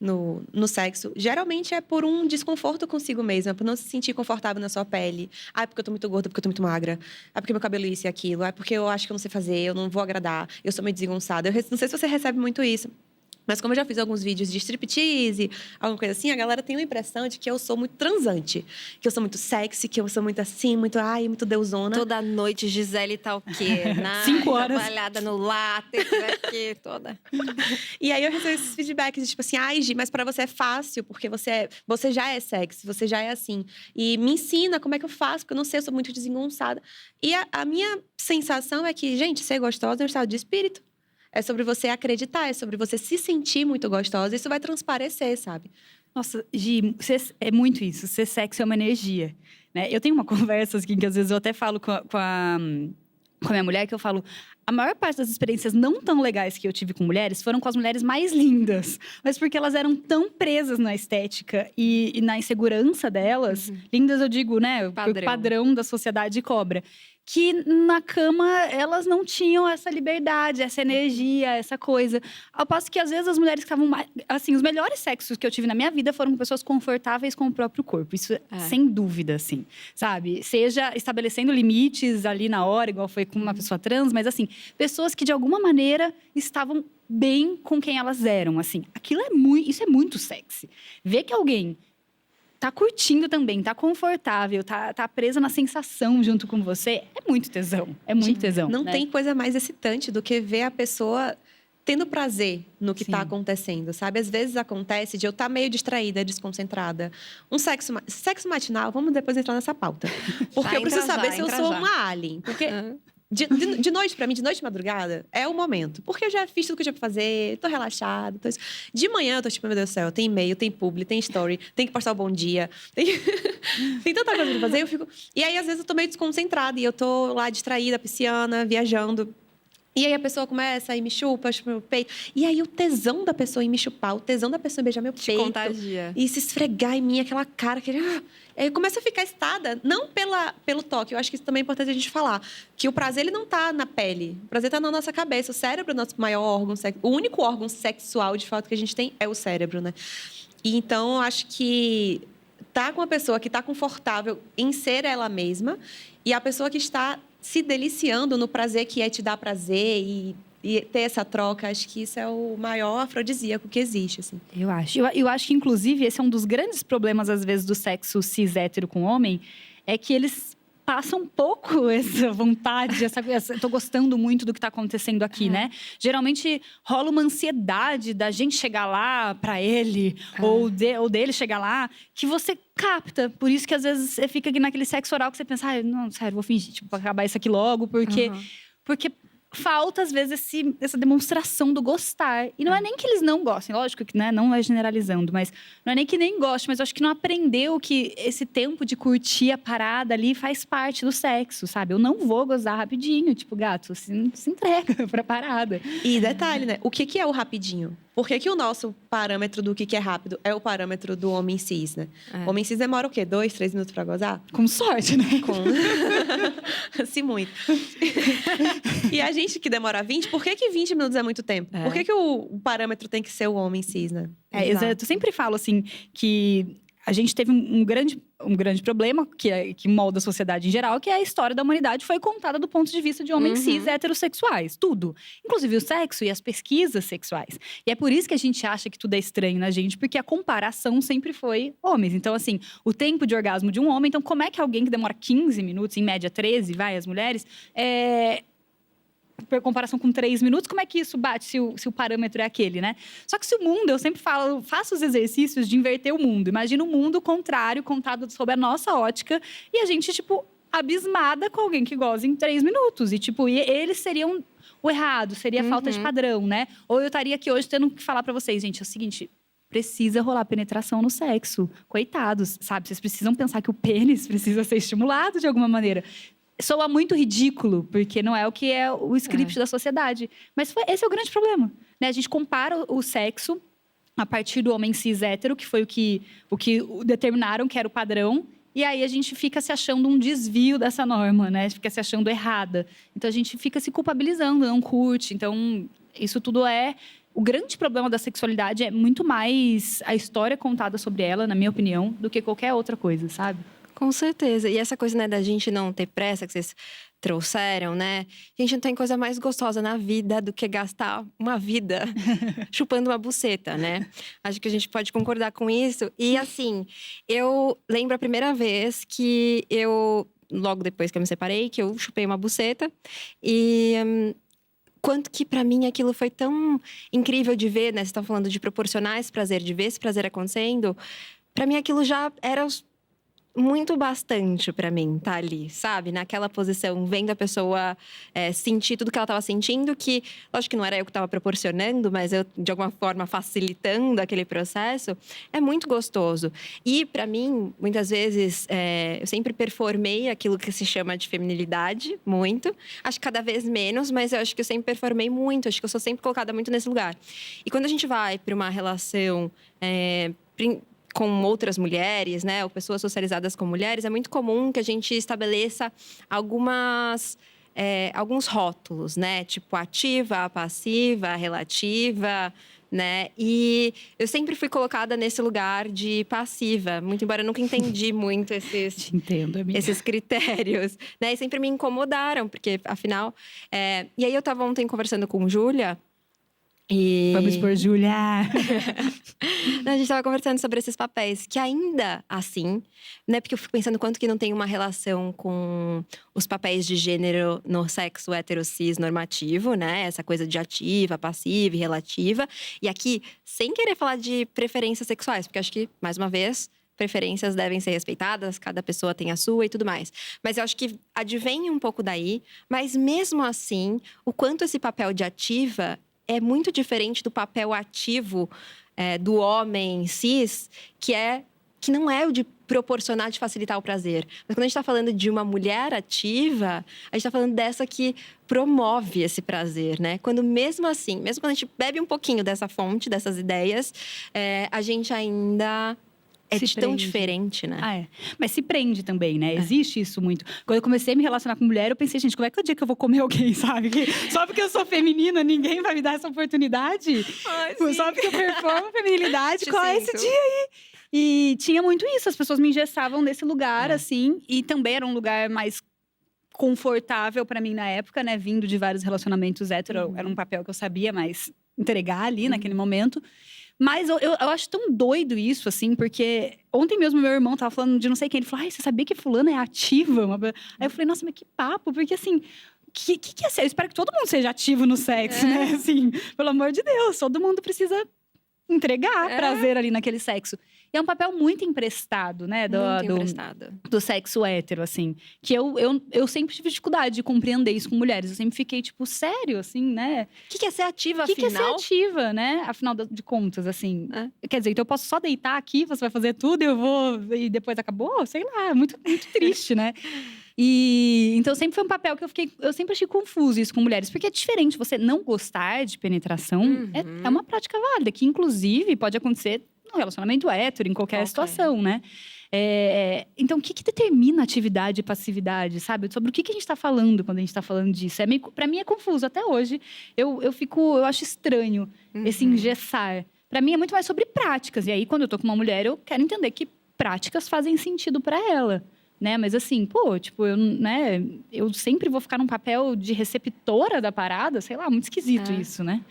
no sexo, geralmente é por um desconforto consigo mesma, por não se sentir confortável na sua pele. Ah, é porque eu tô muito gorda, porque eu tô muito magra. É porque meu cabelo é isso e aquilo. É porque eu acho que eu não sei fazer, eu não vou agradar, eu sou meio desengonçada. Não sei se você recebe muito isso. Mas como eu já fiz alguns vídeos de striptease, alguma coisa assim, a galera tem a impressão de que eu sou muito transante. Que eu sou muito sexy, que eu sou muito assim, muito deusona. Toda noite, Gisele tá o quê? 5 horas. Trabalhada no látex, aqui, toda. E aí eu recebo esses feedbacks, tipo assim, ai, Gi, mas pra você é fácil, porque você já é sexy, você já é assim. E me ensina como é que eu faço, porque eu não sei, eu sou muito desengonçada. E a minha sensação é que, gente, ser gostosa é um estado de espírito. É sobre você acreditar, é sobre você se sentir muito gostosa. Isso vai transparecer, sabe? Nossa, Gi, é muito isso. Ser sexy é uma energia, né? Eu tenho uma conversa assim, que às vezes eu até falo com a minha mulher, que eu falo… A maior parte das experiências não tão legais que eu tive com mulheres foram com as mulheres mais lindas. Mas porque elas eram tão presas na estética e na insegurança delas. Uhum. Lindas, eu digo, né? O padrão da sociedade cobra. Que na cama elas não tinham essa liberdade, essa energia, essa coisa. Ao passo que às vezes as mulheres que estavam mais… Assim, os melhores sexos que eu tive na minha vida foram com pessoas confortáveis com o próprio corpo. Isso sem dúvida, assim, sabe? Seja estabelecendo limites ali na hora, igual foi com uma pessoa trans, mas assim, pessoas que de alguma maneira estavam bem com quem elas eram, assim. Isso é muito sexy. Ver que alguém tá curtindo também, tá confortável, tá presa na sensação junto com você, é muito tesão. É muito tesão. Não tem coisa mais excitante do que ver a pessoa tendo prazer no que tá acontecendo, sabe? Às vezes acontece de eu estar meio distraída, desconcentrada. Um sexo matinal, vamos depois entrar nessa pauta. Porque eu preciso saber se eu sou uma alien. Porque… De noite, pra mim, de noite e madrugada, é o momento. Porque eu já fiz tudo que eu tinha pra fazer, tô relaxada. De manhã, eu tô tipo, meu Deus do céu, tem e-mail, tem publi, tem story, tem que postar o bom dia. Tem tanta coisa pra fazer, eu fico… E aí, às vezes, eu tô meio desconcentrada. E eu tô lá distraída, pisciana, viajando. E aí a pessoa começa e me chupa meu peito. E aí o tesão da pessoa em me chupar, o tesão da pessoa em beijar meu peito. Contagia. E se esfregar em mim, aquela cara que... Aí começa a ficar excitada, não pelo toque. Eu acho que isso também é importante a gente falar. Que o prazer, ele não tá na pele. O prazer tá na nossa cabeça. O cérebro é o nosso maior órgão. O único órgão sexual, de fato, que a gente tem é o cérebro, né? E então, eu acho que tá com uma pessoa que está confortável em ser ela mesma e a pessoa que está se deliciando no prazer que é te dar prazer e ter essa troca, acho que isso é o maior afrodisíaco que existe, assim. Eu acho. Eu acho que, inclusive, esse é um dos grandes problemas, às vezes, do sexo cis hétero com homem, é que eles passam um pouco essa vontade, tô gostando muito do que tá acontecendo aqui, né? Geralmente rola uma ansiedade da gente chegar lá pra ele, ou dele chegar lá, que você capta. Por isso que às vezes você fica naquele sexo oral que você pensa, não, sério, vou fingir, tipo, acabar isso aqui logo, porque falta, às vezes, essa demonstração do gostar. E não é nem que eles não gostem, lógico que, né, não é generalizando, mas não é nem que nem goste, mas eu acho que não aprendeu que esse tempo de curtir a parada ali faz parte do sexo, sabe? Eu não vou gozar rapidinho, tipo, gato, se entrega pra parada. E detalhe, né? O que é o rapidinho? Por que o nosso parâmetro do que é rápido é o parâmetro do homem cis, né? O homem cis demora o quê? 2, 3 minutos pra gozar? Com sorte, né? Se muito. E a gente que demora 20, por que 20 minutos é muito tempo? Por que o parâmetro tem que ser o homem cis, né? Exato. Eu sempre falo, assim, que a gente teve um grande problema que molda a sociedade em geral, que é a história da humanidade foi contada do ponto de vista de homens cis heterossexuais. Tudo. Inclusive o sexo e as pesquisas sexuais. E é por isso que a gente acha que tudo é estranho na gente, porque a comparação sempre foi homens. Então, assim, o tempo de orgasmo de um homem… Então, como é que alguém que demora 15 minutos, em média 13, as mulheres… Por comparação com 3 minutos, como é que isso bate se o parâmetro é aquele, né? Só que se o mundo, eu sempre falo, faço os exercícios de inverter o mundo. Imagina o mundo contrário, contado sob a nossa ótica, e a gente, tipo, abismada com alguém que goza em 3 minutos. E, tipo, eles seriam o errado, seria falta de padrão, né? Ou eu estaria aqui hoje tendo que falar pra vocês, gente, é o seguinte… Precisa rolar penetração no sexo. Coitados, sabe? Vocês precisam pensar que o pênis precisa ser estimulado de alguma maneira. Soa muito ridículo, porque não é o que é o script da sociedade. Mas esse é o grande problema, né? A gente compara o sexo a partir do homem cis hétero, que foi o que determinaram que era o padrão. E aí a gente fica se achando um desvio dessa norma, né? Fica se achando errada. Então a gente fica se culpabilizando, não curte. Então isso tudo é… O grande problema da sexualidade é muito mais a história contada sobre ela, na minha opinião, do que qualquer outra coisa, sabe? Com certeza. E essa coisa, né, da gente não ter pressa, que vocês trouxeram, né? A gente não tem coisa mais gostosa na vida do que gastar uma vida chupando uma buceta, né? Acho que a gente pode concordar com isso. E, assim, eu lembro a primeira vez que logo depois que eu me separei, que eu chupei uma buceta. E… quanto que pra mim aquilo foi tão incrível de ver, né? Você tá falando de proporcionar esse prazer, de ver esse prazer acontecendo. Pra mim aquilo já era muito bastante pra mim tá ali, sabe? Naquela posição, vendo a pessoa sentir tudo que ela tava sentindo, que, lógico que não era eu que tava proporcionando, mas eu, de alguma forma, facilitando aquele processo, é muito gostoso. E, pra mim, muitas vezes, eu sempre performei aquilo que se chama de feminilidade, muito. Acho que cada vez menos, mas eu acho que eu sempre performei muito, acho que eu sou sempre colocada muito nesse lugar. E quando a gente vai pra uma relação… com outras mulheres, né, ou pessoas socializadas com mulheres, é muito comum que a gente estabeleça alguns rótulos, né, tipo ativa, passiva, relativa, né, e eu sempre fui colocada nesse lugar de passiva, muito embora eu nunca entendi muito esses critérios, né, e sempre me incomodaram, porque afinal… E aí eu estava ontem conversando com Júlia. Vamos por Júlia! A gente estava conversando sobre esses papéis, que ainda assim, né? Porque eu fico pensando quanto que não tem uma relação com os papéis de gênero no sexo hetero-cis normativo, né? Essa coisa de ativa, passiva e relativa. E aqui, sem querer falar de preferências sexuais, porque acho que, mais uma vez… preferências devem ser respeitadas, cada pessoa tem a sua e tudo mais. Mas eu acho que advém um pouco daí, mas mesmo assim, o quanto esse papel de ativa é muito diferente do papel ativo do homem cis, que é que não é o de proporcionar, de facilitar o prazer. Mas quando a gente está falando de uma mulher ativa, a gente está falando dessa que promove esse prazer, né? Quando mesmo assim, mesmo quando a gente bebe um pouquinho dessa fonte, dessas ideias, a gente ainda tão diferente, né? Ah, é. Mas se prende também, né? Existe isso muito. Quando eu comecei a me relacionar com mulher, eu pensei, gente, como é que é o dia que eu vou comer alguém, sabe? Só porque eu sou feminina, ninguém vai me dar essa oportunidade. Ai, só porque eu performo feminilidade, qual é esse dia aí? E tinha muito isso, as pessoas me engessavam nesse lugar, assim. E também era um lugar mais confortável pra mim na época, né? Vindo de vários relacionamentos héteros, era um papel que eu sabia mais entregar ali naquele momento. Mas eu acho tão doido isso, assim, porque ontem mesmo meu irmão tava falando de não sei quem. Ele falou, ai, você sabia que fulana é ativa? Aí eu falei, nossa, mas que papo, porque assim, que é ser? Eu espero que todo mundo seja ativo no sexo, né? Assim, pelo amor de Deus, todo mundo precisa entregar prazer ali naquele sexo. E é um papel muito emprestado, né? Do sexo hétero, assim. Que eu sempre tive dificuldade de compreender isso com mulheres. Eu sempre fiquei, tipo, sério, assim, né? O que é ser ativa, afinal? O que é ser ativa, né? Afinal de contas, assim. Quer dizer, então eu posso só deitar aqui, você vai fazer tudo e depois acabou? Sei lá, muito, muito triste, né? E então sempre foi um papel que eu sempre achei confuso isso com mulheres, porque é diferente você não gostar de penetração, é uma prática válida, que inclusive pode acontecer no relacionamento hétero, em qualquer situação, né? Então, o que determina atividade e passividade, sabe? Sobre o que a gente está falando quando a gente está falando disso? Para mim é confuso até hoje. Eu acho estranho esse engessar. Para mim é muito mais sobre práticas. E aí, quando eu tô com uma mulher, eu quero entender que práticas fazem sentido para ela. Né? Mas assim, eu sempre vou ficar num papel de receptora da parada, sei lá, muito esquisito isso, né?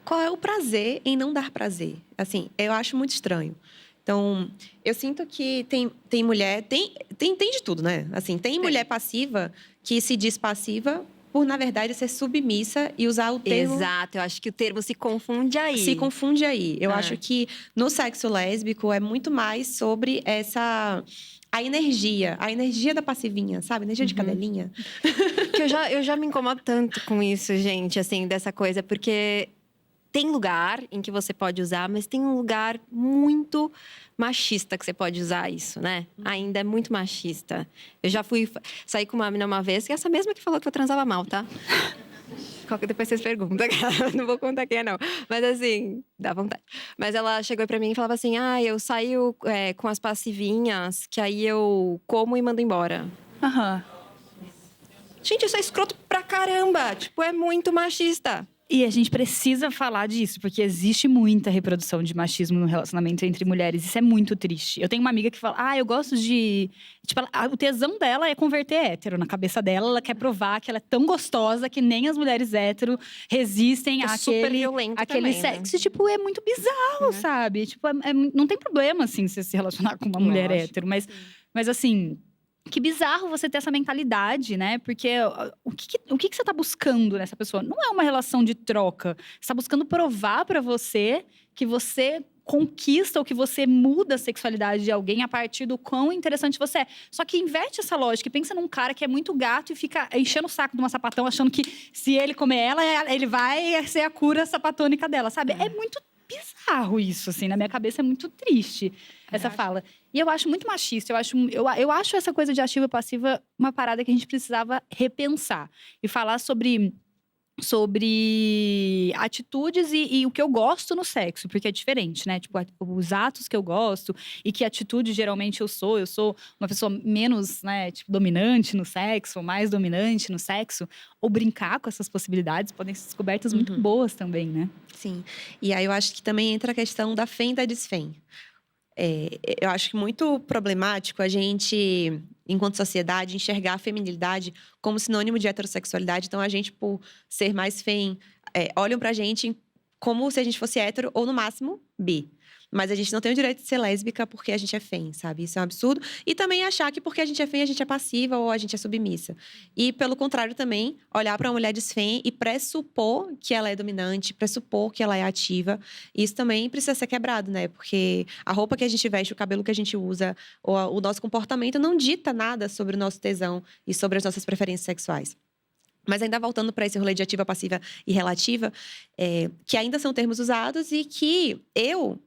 Qual é o prazer em não dar prazer? Assim, eu acho muito estranho. Então, eu sinto que tem mulher, tem de tudo, né? Assim, tem mulher passiva que se diz passiva por, na verdade, ser submissa e usar o termo... Exato, eu acho que o termo se confunde aí. Se confunde aí. Eu acho que no sexo lésbico é muito mais sobre a energia da passivinha, sabe? Energia de cadelinha. Que eu já me incomodo tanto com isso, gente, assim, dessa coisa. Porque tem lugar em que você pode usar, mas tem um lugar muito machista que você pode usar isso, né? Ainda é muito machista. Eu já sair com uma menina uma vez, que é essa mesma que falou que eu transava mal, tá? Depois vocês perguntam, não vou contar quem é, não. Mas assim, dá vontade. Mas ela chegou pra mim e falava assim, eu saio com as passivinhas, que aí eu como e mando embora. Gente, isso é escroto pra caramba. Tipo, é muito machista. E a gente precisa falar disso, porque existe muita reprodução de machismo no relacionamento entre mulheres. Isso é muito triste. Eu tenho uma amiga que fala, eu gosto de... Tipo, o tesão dela é converter hétero. Na cabeça dela, ela quer provar que ela é tão gostosa que nem as mulheres hétero resistem àquele sexo. Né? Tipo, é muito bizarro, sabe? Tipo, não tem problema, assim, você se relacionar com uma mulher hétero. Mas assim... Que bizarro você ter essa mentalidade, né? Porque o que você tá buscando nessa pessoa? Não é uma relação de troca. Você tá buscando provar pra você que você conquista ou que você muda a sexualidade de alguém a partir do quão interessante você é. Só que inverte essa lógica e pensa num cara que é muito gato e fica enchendo o saco de uma sapatão, achando que se ele comer ela, ele vai ser a cura sapatônica dela, sabe? É muito bizarro isso, assim. Na minha cabeça é muito triste essa fala. E eu acho muito machista. Eu acho essa coisa de ativa e passiva uma parada que a gente precisava repensar. E falar sobre atitudes e o que eu gosto no sexo. Porque é diferente, né? Tipo, os atos que eu gosto e que atitude geralmente eu sou. Eu sou uma pessoa menos, né, tipo, dominante no sexo, ou mais dominante no sexo. Ou brincar com essas possibilidades podem ser descobertas muito boas também, né? Sim. E aí eu acho que também entra a questão da fém e da desfém. Eu acho que muito problemático a gente, enquanto sociedade, enxergar a feminilidade como sinônimo de heterossexualidade. Então, a gente, por ser mais fém, olham pra gente como se a gente fosse hétero ou, no máximo, bi. Mas a gente não tem o direito de ser lésbica porque a gente é fém, sabe? Isso é um absurdo. E também achar que porque a gente é fém, a gente é passiva ou a gente é submissa. E, pelo contrário, também, olhar para uma mulher desfém e pressupor que ela é dominante, pressupor que ela é ativa. Isso também precisa ser quebrado, né? Porque a roupa que a gente veste, o cabelo que a gente usa, ou o nosso comportamento não dita nada sobre o nosso tesão e sobre as nossas preferências sexuais. Mas ainda voltando para esse rolê de ativa, passiva e relativa, que ainda são termos usados e que eu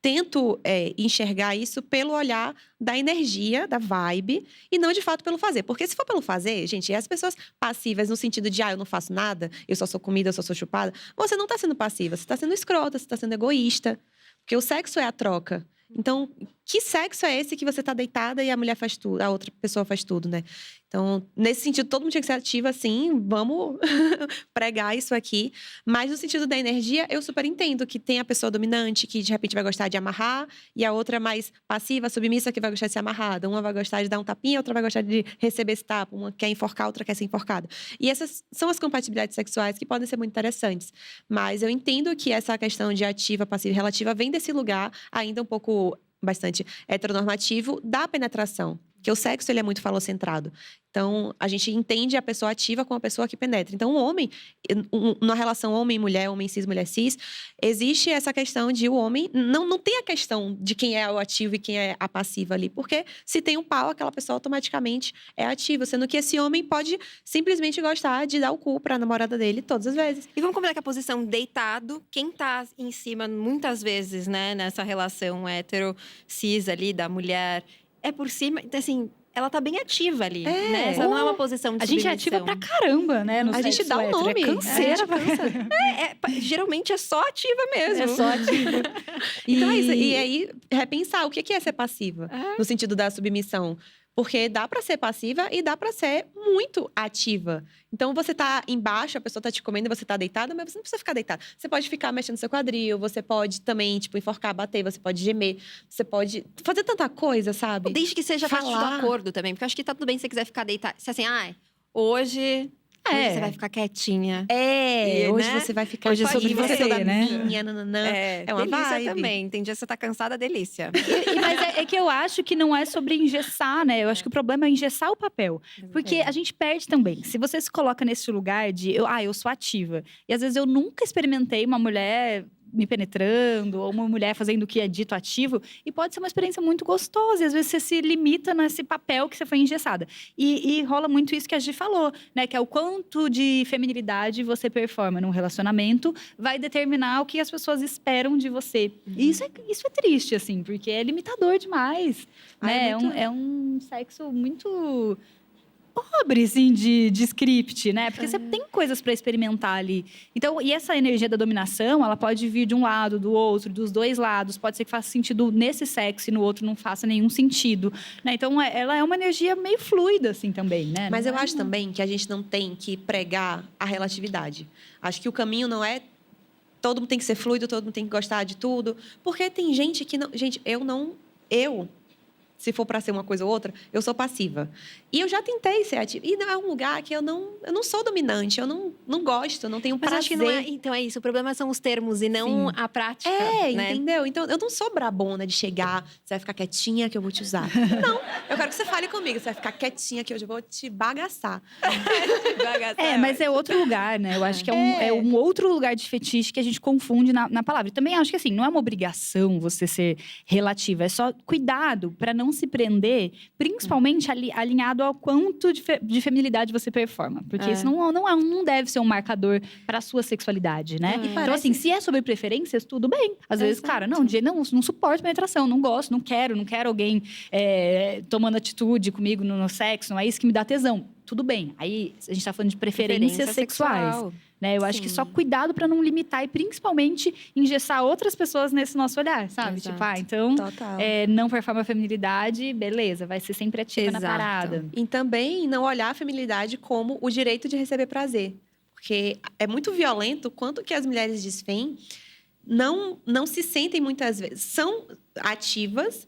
tento enxergar isso pelo olhar da energia, da vibe, e não de fato pelo fazer. Porque se for pelo fazer, gente, as pessoas passivas no sentido de, eu não faço nada, eu só sou comida, eu só sou chupada, você não tá sendo passiva, você tá sendo escrota, você tá sendo egoísta. Porque o sexo é a troca. Então, que sexo é esse que você tá deitada e a mulher faz tudo, a outra pessoa faz tudo, né? Então, nesse sentido, todo mundo tinha que ser ativa, sim, vamos pregar isso aqui. Mas no sentido da energia, eu super entendo que tem a pessoa dominante que de repente vai gostar de amarrar, e a outra mais passiva, submissa, que vai gostar de ser amarrada. Uma vai gostar de dar um tapinha, a outra vai gostar de receber esse tapa. Uma quer enforcar, a outra quer ser enforcada. E essas são as compatibilidades sexuais que podem ser muito interessantes. Mas eu entendo que essa questão de ativa, passiva e relativa vem desse lugar ainda um pouco bastante heteronormativo da penetração. Porque o sexo, ele é muito falocentrado. Então, a gente entende a pessoa ativa como a pessoa que penetra. Então, o homem, na relação homem-mulher, homem cis, mulher cis, existe essa questão de o homem... Não tem a questão de quem é o ativo e quem é a passiva ali. Porque se tem um pau, aquela pessoa automaticamente é ativa. Sendo que esse homem pode simplesmente gostar de dar o cu pra namorada dele todas as vezes. E vamos combinar que a posição deitado, quem tá em cima, muitas vezes, né, nessa relação hétero-cis ali, da mulher, é por cima, então, assim... Ela tá bem ativa ali, né? Essa não é uma posição de submissão. A gente é ativa pra caramba, né? No a gente dá o nome. É canseira. Geralmente é só ativa mesmo. É só ativa. Então é isso. E aí, repensar o que é ser passiva. No sentido da submissão. Porque dá pra ser passiva e dá pra ser muito ativa. Então, você tá embaixo, a pessoa tá te comendo e você tá deitada, mas você não precisa ficar deitada. Você pode ficar mexendo no seu quadril, você pode também, enforcar, bater, você pode gemer, você pode fazer tanta coisa, sabe? Desde que seja parte do acordo também, porque eu acho que tá tudo bem se você quiser ficar deitada. Se assim, hoje você vai ficar quietinha. Hoje você vai ficar... Hoje é sobre você, toda né? minha, é uma delícia vibe. também. Tem dia que você tá cansada, delícia. Mas é que eu acho que não é sobre engessar, né? Eu acho que o problema é engessar o papel. Porque a gente perde também. Se você se coloca nesse lugar de... eu sou ativa. E às vezes eu nunca experimentei uma mulher... me penetrando, ou uma mulher fazendo o que é dito ativo, e pode ser uma experiência muito gostosa, e às vezes você se limita nesse papel que você foi engessada. E rola muito isso que a Gi falou, né, que é o quanto de feminilidade você performa num relacionamento, vai determinar o que as pessoas esperam de você. E isso é triste, assim, porque é limitador demais, né? É um sexo muito... pobre, assim, de script, né? Porque você tem coisas para experimentar ali. Então, e essa energia da dominação, ela pode vir de um lado, do outro, dos dois lados. Pode ser que faça sentido nesse sexo e no outro não faça nenhum sentido, né? Então, ela é uma energia meio fluida, assim, também, né? Mas eu acho também que a gente não tem que pregar a relatividade. Acho que o caminho não é todo mundo tem que ser fluido, todo mundo tem que gostar de tudo. Porque tem gente que não... Gente, se for para ser uma coisa ou outra, eu sou passiva. E eu já tentei ser ativa. E não é um lugar que eu não sou dominante, eu não gosto, eu não tenho prazer. Mas acho que não é... Então é isso, o problema são os termos e não a prática, né? Entendeu? Então, eu não sou brabona de chegar, você vai ficar quietinha que eu vou te usar. Não, eu quero que você fale comigo, você vai ficar quietinha que hoje eu vou te bagaçar. Mas é outro lugar, né? Eu acho que é um outro lugar de fetiche que a gente confunde na palavra. E também acho que, assim, não é uma obrigação você ser relativa, é só cuidado para não se prender, principalmente alinhado ao quanto de feminilidade você performa. Porque isso não deve ser um marcador para a sua sexualidade, né? Então, assim, se é sobre preferências, tudo bem. Às vezes, cara, não suporto penetração, não gosto, não quero alguém tomando atitude comigo no sexo, não é isso que me dá tesão. Tudo bem. Aí, a gente tá falando de preferências sexuais. Né? Eu acho que só cuidado para não limitar e principalmente engessar outras pessoas nesse nosso olhar, sabe? Exato. Tipo, então, não performa a feminilidade, beleza, vai ser sempre ativa na parada. E também não olhar a feminilidade como o direito de receber prazer. Porque é muito violento quanto que as mulheres desfém não se sentem muitas vezes, são ativas,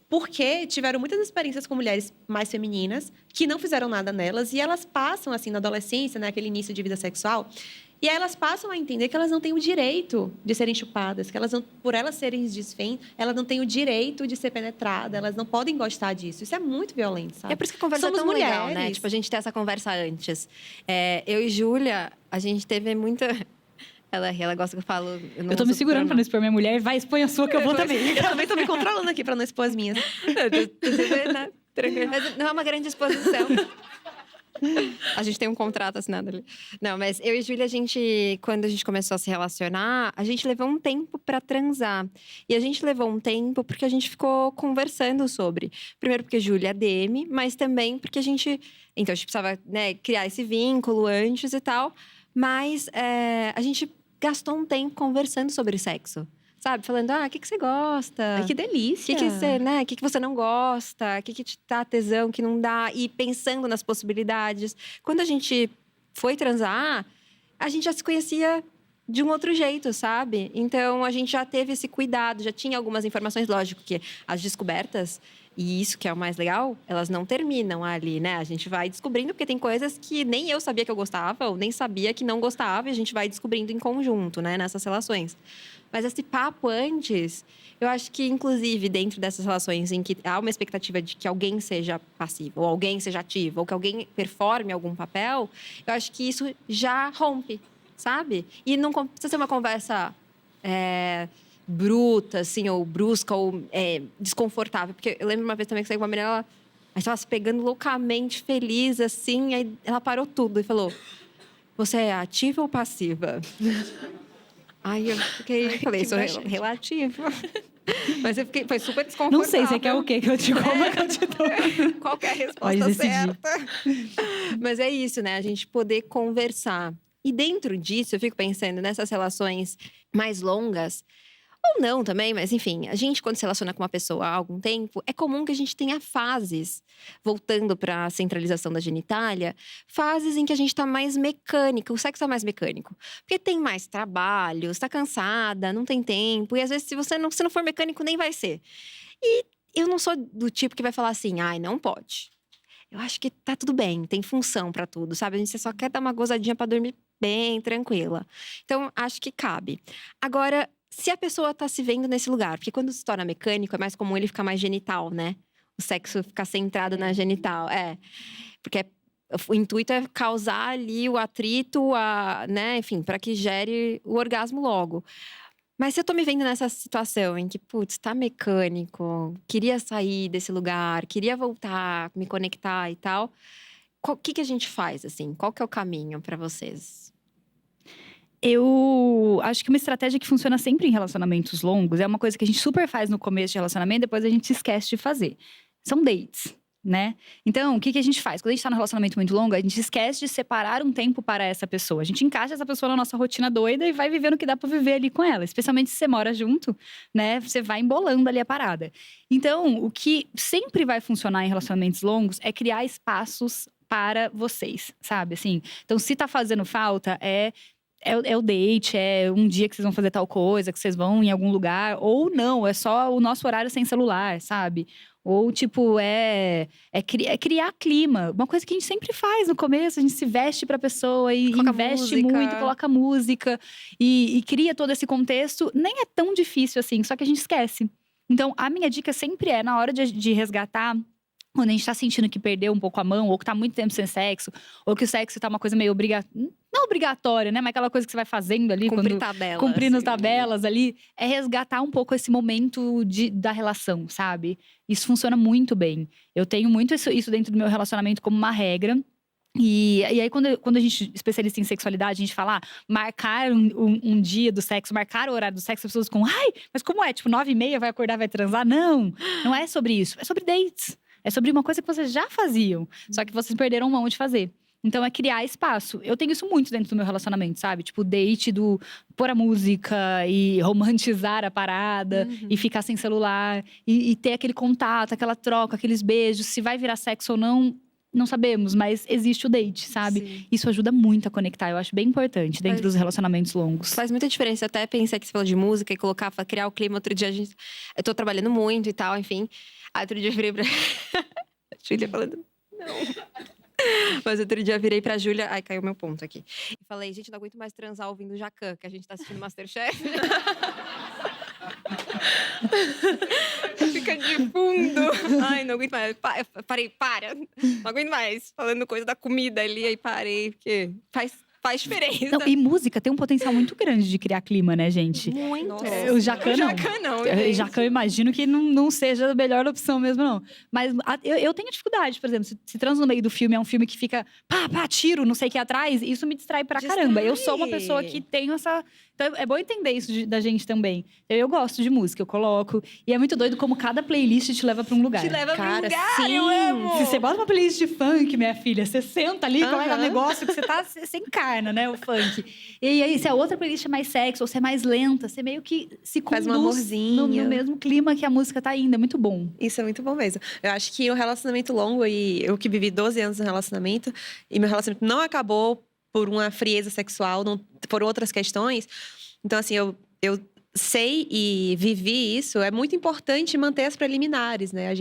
porque tiveram muitas experiências com mulheres mais femininas que não fizeram nada nelas e elas passam, assim, na adolescência, né, aquele início de vida sexual, e aí elas passam a entender que elas não têm o direito de serem chupadas, que elas não, por elas serem desfém, elas não têm o direito de ser penetrada, elas não podem gostar disso. Isso é muito violento, sabe? É por isso que a conversa Somos é tão mulheres. legal, né? Tipo, a gente ter essa conversa antes. Eu e Júlia, a gente teve muita... Ela gosta que eu falo... Eu tô me segurando pra não expor minha mulher. Vai, expõe a sua que eu vou também. Eu também tô me controlando aqui pra não expor as minhas. Tranquilo. Mas não é uma grande exposição. A gente tem um contrato assinado ali. Não, mas eu e Júlia, quando a gente começou a se relacionar, a gente levou um tempo pra transar. E a gente levou um tempo porque a gente ficou conversando sobre. Primeiro porque Júlia é DM, mas também porque então a gente precisava, né, criar esse vínculo antes e tal. Mas a gente gastou um tempo conversando sobre sexo. Sabe? Falando, o que você gosta? Ai, que delícia! O que você não gosta? O que te dá tesão, que não dá? E pensando nas possibilidades. Quando a gente foi transar, a gente já se conhecia de um outro jeito, sabe? Então, a gente já teve esse cuidado, já tinha algumas informações. Lógico que as descobertas, e isso que é o mais legal, elas não terminam ali, né? A gente vai descobrindo, porque tem coisas que nem eu sabia que eu gostava, ou nem sabia que não gostava, e a gente vai descobrindo em conjunto, né? Nessas relações. Mas esse papo antes, eu acho que, inclusive, dentro dessas relações em que há uma expectativa de que alguém seja passivo, ou alguém seja ativo, ou que alguém performe algum papel, eu acho que isso já rompe, sabe? E não precisa ser uma conversa bruta, assim, ou brusca, ou desconfortável. Porque eu lembro uma vez também que saí com uma menina, ela estava se pegando loucamente feliz, assim, aí ela parou tudo e falou: você é ativa ou passiva? Aí eu falei, sou relativo. Mas eu foi super desconfortável. Não sei, você quer o quê? Que eu te coma, que eu te dou. Qual que é a resposta certa? Mas é isso, né? A gente poder conversar. E dentro disso, eu fico pensando nessas relações mais longas, ou não também, mas enfim, a gente, quando se relaciona com uma pessoa há algum tempo, é comum que a gente tenha fases, voltando para a centralização da genitália, fases em que a gente está mais mecânica, o sexo é mais mecânico. Porque tem mais trabalho, está cansada, não tem tempo, e às vezes, se você não for mecânico, nem vai ser. E eu não sou do tipo que vai falar assim, não pode. Eu acho que tá tudo bem, tem função para tudo, sabe? A gente só quer dar uma gozadinha para dormir bem, tranquila. Então, acho que cabe. Agora, se a pessoa tá se vendo nesse lugar, porque quando se torna mecânico, é mais comum ele ficar mais genital, né? O sexo ficar centrado na genital. Porque o intuito é causar ali o atrito, né? Enfim, para que gere o orgasmo logo. Mas se eu tô me vendo nessa situação em que, putz, tá mecânico, queria sair desse lugar, queria voltar, me conectar e tal, o que a gente faz, assim? Qual que é o caminho para vocês? Eu acho que uma estratégia que funciona sempre em relacionamentos longos é uma coisa que a gente super faz no começo de relacionamento, depois a gente esquece de fazer. São dates, né? Então, o que a gente faz? Quando a gente tá num relacionamento muito longo, a gente esquece de separar um tempo para essa pessoa. A gente encaixa essa pessoa na nossa rotina doida e vai vivendo o que dá pra viver ali com ela. Especialmente se você mora junto, né? Você vai embolando ali a parada. Então, o que sempre vai funcionar em relacionamentos longos é criar espaços para vocês, sabe? Assim, então, se tá fazendo falta, é o date, é um dia que vocês vão fazer tal coisa, que vocês vão em algum lugar. Ou não, é só o nosso horário sem celular, sabe? Ou, tipo, criar clima. Uma coisa que a gente sempre faz no começo. A gente se veste pra pessoa e investe muito, coloca música. E cria todo esse contexto. Nem é tão difícil assim, só que a gente esquece. Então, a minha dica sempre é, na hora de resgatar… Quando a gente tá sentindo que perdeu um pouco a mão, ou que tá muito tempo sem sexo, ou que o sexo tá uma coisa meio não obrigatória, né? Mas aquela coisa que você vai fazendo ali. Cumprindo tabelas ali. É resgatar um pouco esse momento da relação, sabe? Isso funciona muito bem. Eu tenho muito isso dentro do meu relacionamento como uma regra. E aí, quando a gente, especialista em sexualidade, a gente fala, marcar um dia do sexo, marcar o horário do sexo, as pessoas ficam, mas como é? Tipo, 9h30 vai acordar, vai transar? Não é sobre isso. É sobre dates. É sobre uma coisa que vocês já faziam, só que vocês perderam mão de fazer. Então, é criar espaço. Eu tenho isso muito dentro do meu relacionamento, sabe? Tipo, date do pôr a música e romantizar a parada. E ficar sem celular. E ter aquele contato, aquela troca, aqueles beijos. Se vai virar sexo ou não sabemos. Mas existe o date, sabe? Sim. Isso ajuda muito a conectar. Eu acho bem importante dentro dos relacionamentos longos. Faz muita diferença. Eu até pensei que você falou de música e criar o clima. Outro dia, eu tô trabalhando muito e tal, enfim. Aí, outro dia eu virei pra… A Júlia falando, não… Mas outro dia eu virei pra Júlia… Ai, caiu meu ponto aqui. E falei, gente, não aguento mais transar ouvindo o Jacquin, que a gente tá assistindo Masterchef. Fica de fundo. Ai, não aguento mais. Parei, para. Não aguento mais. Falando coisa da comida ali, aí parei. Porque faz faz diferença. Então, e música tem um potencial muito grande de criar clima, né, gente? Muito. Nossa. O Jacan não. não, O gente. Jacan, eu imagino que não seja a melhor opção mesmo, não. Mas eu tenho dificuldade, por exemplo, se trans no meio do filme é um filme que fica pá, tiro, não sei o que atrás, isso me distrai pra caramba. Eu sou uma pessoa que tenho essa... Então, é bom entender isso da gente também. Eu gosto de música, eu coloco. E é muito doido como cada playlist te leva pra um lugar. Te leva pra um Cara, lugar, sim. eu amo. Se você bota uma playlist de funk, minha filha, você senta ali, como é que é o Aham. negócio que você encarna, né, o funk. E aí, se a outra playlist é mais sexy ou se é mais lenta, você meio que se conduz Faz um amorzinho. no mesmo clima que a música tá indo. É muito bom. Isso é muito bom mesmo. Eu acho que o relacionamento longo, e eu que vivi 12 anos no relacionamento, e meu relacionamento não acabou por uma frieza sexual, não, por outras questões. Então, assim, eu sei e vivi isso. É muito importante manter as preliminares, né?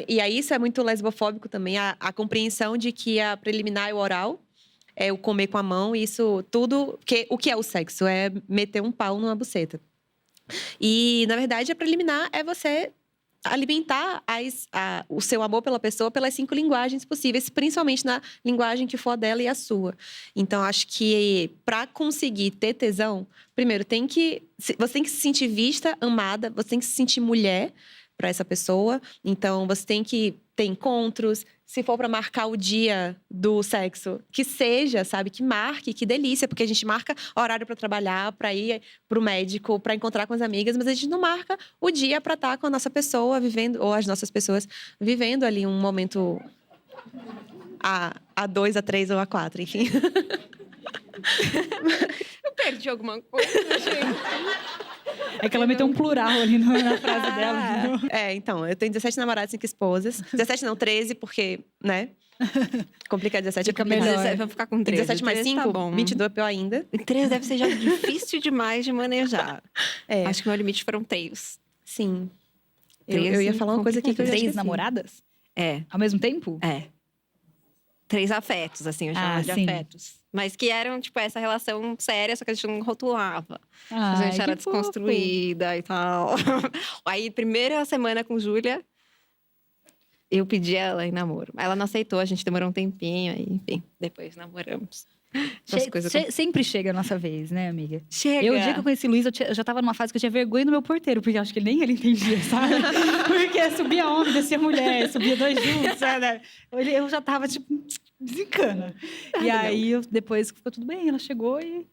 E aí isso é muito lesbofóbico também, a compreensão de que a preliminar é o oral, é o comer com a mão, isso tudo... O que é o sexo? É meter um pau numa buceta. E, na verdade, a preliminar é você alimentar o seu amor pela pessoa pelas 5 linguagens possíveis, principalmente na linguagem que for a dela e a sua. Então, acho que para conseguir ter tesão, primeiro, você tem que se sentir vista, amada, você tem que se sentir mulher para essa pessoa. Então, você tem que ter encontros. Se for para marcar o dia do sexo, que seja, sabe? Que marque, que delícia. Porque a gente marca horário para trabalhar, para ir pro médico, para encontrar com as amigas. Mas a gente não marca o dia para estar com a nossa pessoa vivendo, ou as nossas pessoas vivendo ali um momento a 2, a 3 ou a 4, enfim. Eu perdi alguma coisa, gente. É que ela meteu um plural ali na frase dela. Entendeu? Então, eu tenho 17 namorados e 5 esposas. 17 não, 13, porque, né? Complicar 17 Fica é complicado. melhor. Vamos ficar com 13. 17 mais 5, tá bom. 22 é pior ainda. 13 deve ser já difícil demais de manejar. É, Acho que o meu limite foram 3. sim. Eu ia falar uma coisa aqui que eu já 3 esqueci. namoradas? É, Ao mesmo tempo? 3 afetos, assim, eu chamava de sim. afetos. Mas que eram, tipo, essa relação séria, só que a gente não rotulava. A Ai, gente era que fofo. desconstruída e tal. Aí, primeira semana com Júlia, eu pedi ela em namoro. Ela não aceitou, a gente demorou um tempinho, aí, enfim, depois namoramos. Sempre chega a nossa vez, né, amiga? Chega! Eu, o dia que eu conheci o Luiz, eu já tava numa fase que eu tinha vergonha do meu porteiro, porque eu acho que nem ele entendia, sabe? Porque subia homem, descia mulher, subia 2 juntos, sabe? Eu já tava, tipo, desencana. E aí, depois ficou tudo bem, ela chegou e...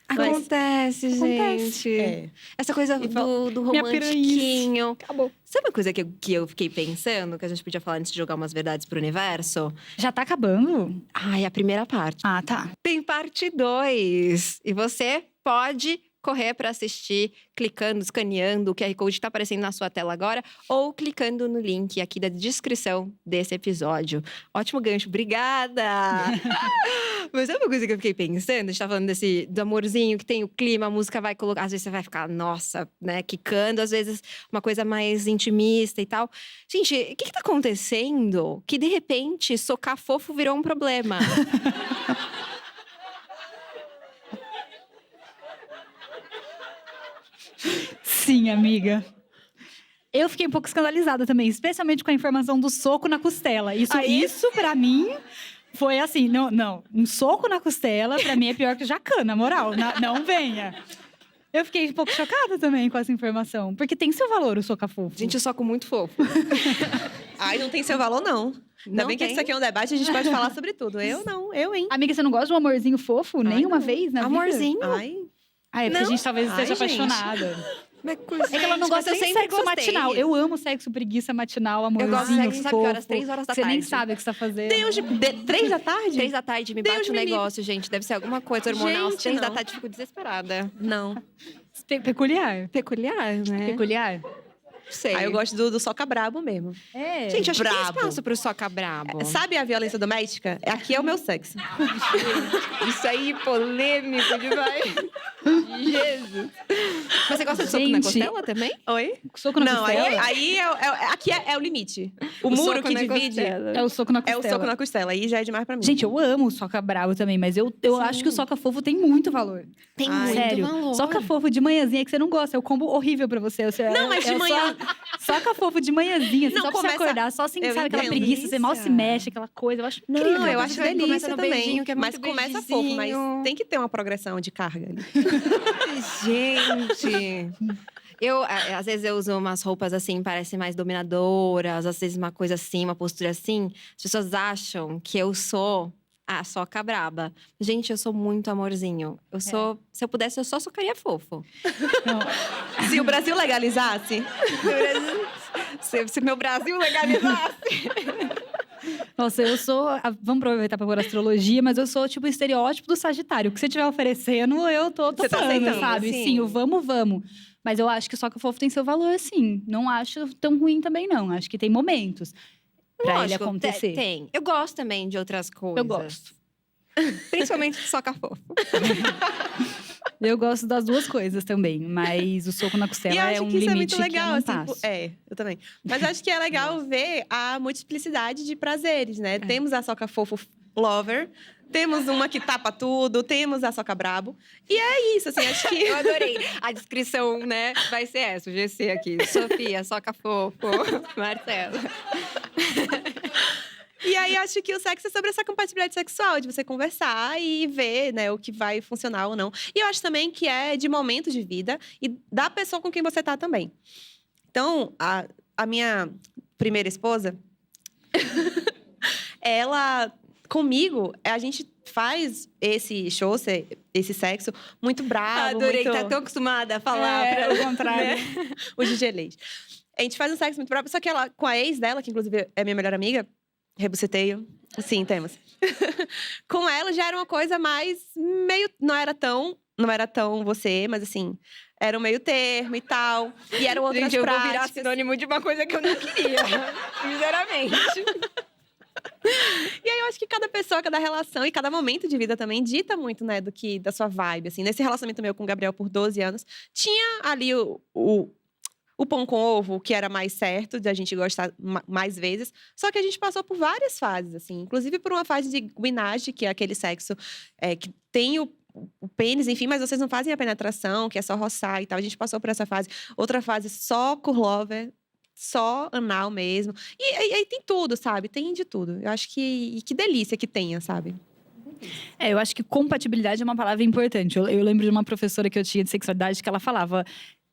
Acontece, gente. É. Essa coisa E do Minha romantiquinho. Acabou. Sabe uma coisa que eu fiquei pensando, que a gente podia falar antes de jogar umas verdades pro universo? Já tá acabando? Ai, a primeira parte. Ah, tá. Tem parte 2. E você pode correr para assistir, clicando, escaneando o QR Code que está aparecendo na sua tela agora, ou clicando no link aqui da descrição desse episódio. Ótimo gancho, obrigada! Mas sabe uma coisa que eu fiquei pensando? A gente tá falando do amorzinho, que tem o clima, a música vai colocar... Às vezes você vai ficar, nossa, né, quicando. Às vezes uma coisa mais intimista e tal. Gente, o que tá acontecendo? Que, de repente, socar fofo virou um problema. Sim, amiga. Eu fiquei um pouco escandalizada também, especialmente com a informação do soco na costela. Isso pra mim, foi assim, não. Um soco na costela, pra mim, é pior que o Jacan, na moral. Não venha. Eu fiquei um pouco chocada também com essa informação. Porque tem seu valor, o soca-fofo. Gente, eu soco muito fofo. Ai, não tem seu valor, não. Ainda Não bem que tem? isso aqui é um debate, a gente pode falar sobre tudo. Eu não, hein? Amiga, você não gosta de um amorzinho fofo? Nem uma não. vez na vida? Amorzinho. Ai, Ai, é porque a gente talvez esteja Ai, gente. apaixonada. É É que ela não gosta nem de sexo matinal. Eu amo sexo preguiça matinal, Eu amorzinho, gosto de sexo, sabe que horas? fofo. 3 horas da Você nem tarde. sabe o que você tá fazendo. Deus de 3 da tarde? 3 da tarde, me Deus bate o me livre. negócio, gente. Deve ser alguma coisa hormonal. Gente, 3 da não. tarde, fico desesperada. Não. Peculiar. Peculiar, né? Peculiar. Sei. Aí eu gosto do soca brabo mesmo. É. Gente, acho que tem Brabo. espaço pro soca brabo. Sabe a violência doméstica? Aqui é o meu sexo. Isso aí, polêmico demais. Jesus. Mas você gosta de soco na Gente. costela também? Oi? Soco na Não, costela? aí aqui é o limite. O muro soco que na divide costela. É o soco na é costela. o soco na costela. Aí já é demais pra mim. Gente, eu amo o soca bravo também, mas eu acho que o soca fofo tem muito valor. Tem Ai, muito Sério. valor. Soca fofo de manhãzinha que você não gosta, é o combo horrível pra você. Não, mas de manhã- Soca fofo de manhãzinha, assim, Não, só pra você começa- acordar. Só assim, Eu sabe, aquela entendo. preguiça, você mal se mexe, aquela coisa. Eu acho Não, incrível. eu Quando acho você começa delícia no também. beijinho, que é Mas muito começa fofo, mas beijinho. tem que ter uma progressão de carga ali. Gente, às vezes eu uso umas roupas assim, parecem mais dominadoras, às vezes uma coisa assim, uma postura assim. As pessoas acham que eu sou a soca braba. Gente, eu sou muito amorzinho. Eu sou, se eu pudesse, eu só socaria fofo. Não, Se o Brasil legalizasse, Se meu Brasil legalizasse. nossa, eu sou. Vamos aproveitar pra pôr astrologia, mas eu sou tipo o estereótipo do Sagitário. O que você estiver oferecendo, eu tô Você tá topando, aceitando, sabe? sim. Sim, o vamos. Mas eu acho que só que o fofo tem seu valor, sim. Não acho tão ruim também, não. Acho que tem momentos pra ele Lógico, acontecer. Tem. Eu gosto também de outras coisas. Eu gosto. Principalmente de soca fofo. Eu gosto das duas coisas também, mas o soco na e costela eu é acho um que isso é limite muito legal, que eu não assim. passo. Eu também. Mas acho que é legal ver a multiplicidade de prazeres, né? Temos a soca fofo lover, temos uma que tapa tudo, temos a soca brabo. E é isso, assim, acho que… Eu adorei. A descrição, né? Vai ser essa, o GC aqui. Sofia, soca fofo. Marcela. E aí, acho que o sexo é sobre essa compatibilidade sexual, de você conversar e ver, né, o que vai funcionar ou não. E eu acho também que é de momento de vida e da pessoa com quem você tá também. Então, a minha primeira esposa, ela, comigo, a gente faz esse show, esse sexo, muito bravo, Adorei, muito… tá tão acostumada a falar. É, pra- o contrário. o DJ Leite. A gente faz um sexo muito bravo, só que ela, com a ex dela, que inclusive é minha melhor amiga, rebuceteio. Sim, temos. Com ela já era uma coisa mais meio… Não era tão você, mas assim… Era um meio termo e tal. E eram outras Gente, eu vou virar práticas. sinônimo de uma coisa que eu não queria. Sinceramente. E aí eu acho que cada pessoa, cada relação e cada momento de vida também dita muito, né, da sua vibe, assim. Nesse relacionamento meu com o Gabriel por 12 anos, tinha ali o pão com ovo, que era mais certo de a gente gostar mais vezes. Só que a gente passou por várias fases, assim. Inclusive por uma fase de guinage, que é aquele sexo que tem o pênis, enfim, mas vocês não fazem a penetração, que é só roçar e tal. A gente passou por essa fase. Outra fase só curlover, só anal mesmo. E aí tem tudo, sabe? Tem de tudo. Eu acho que delícia que tenha, sabe? Eu acho que compatibilidade é uma palavra importante. Eu lembro de uma professora que eu tinha de sexualidade que ela falava…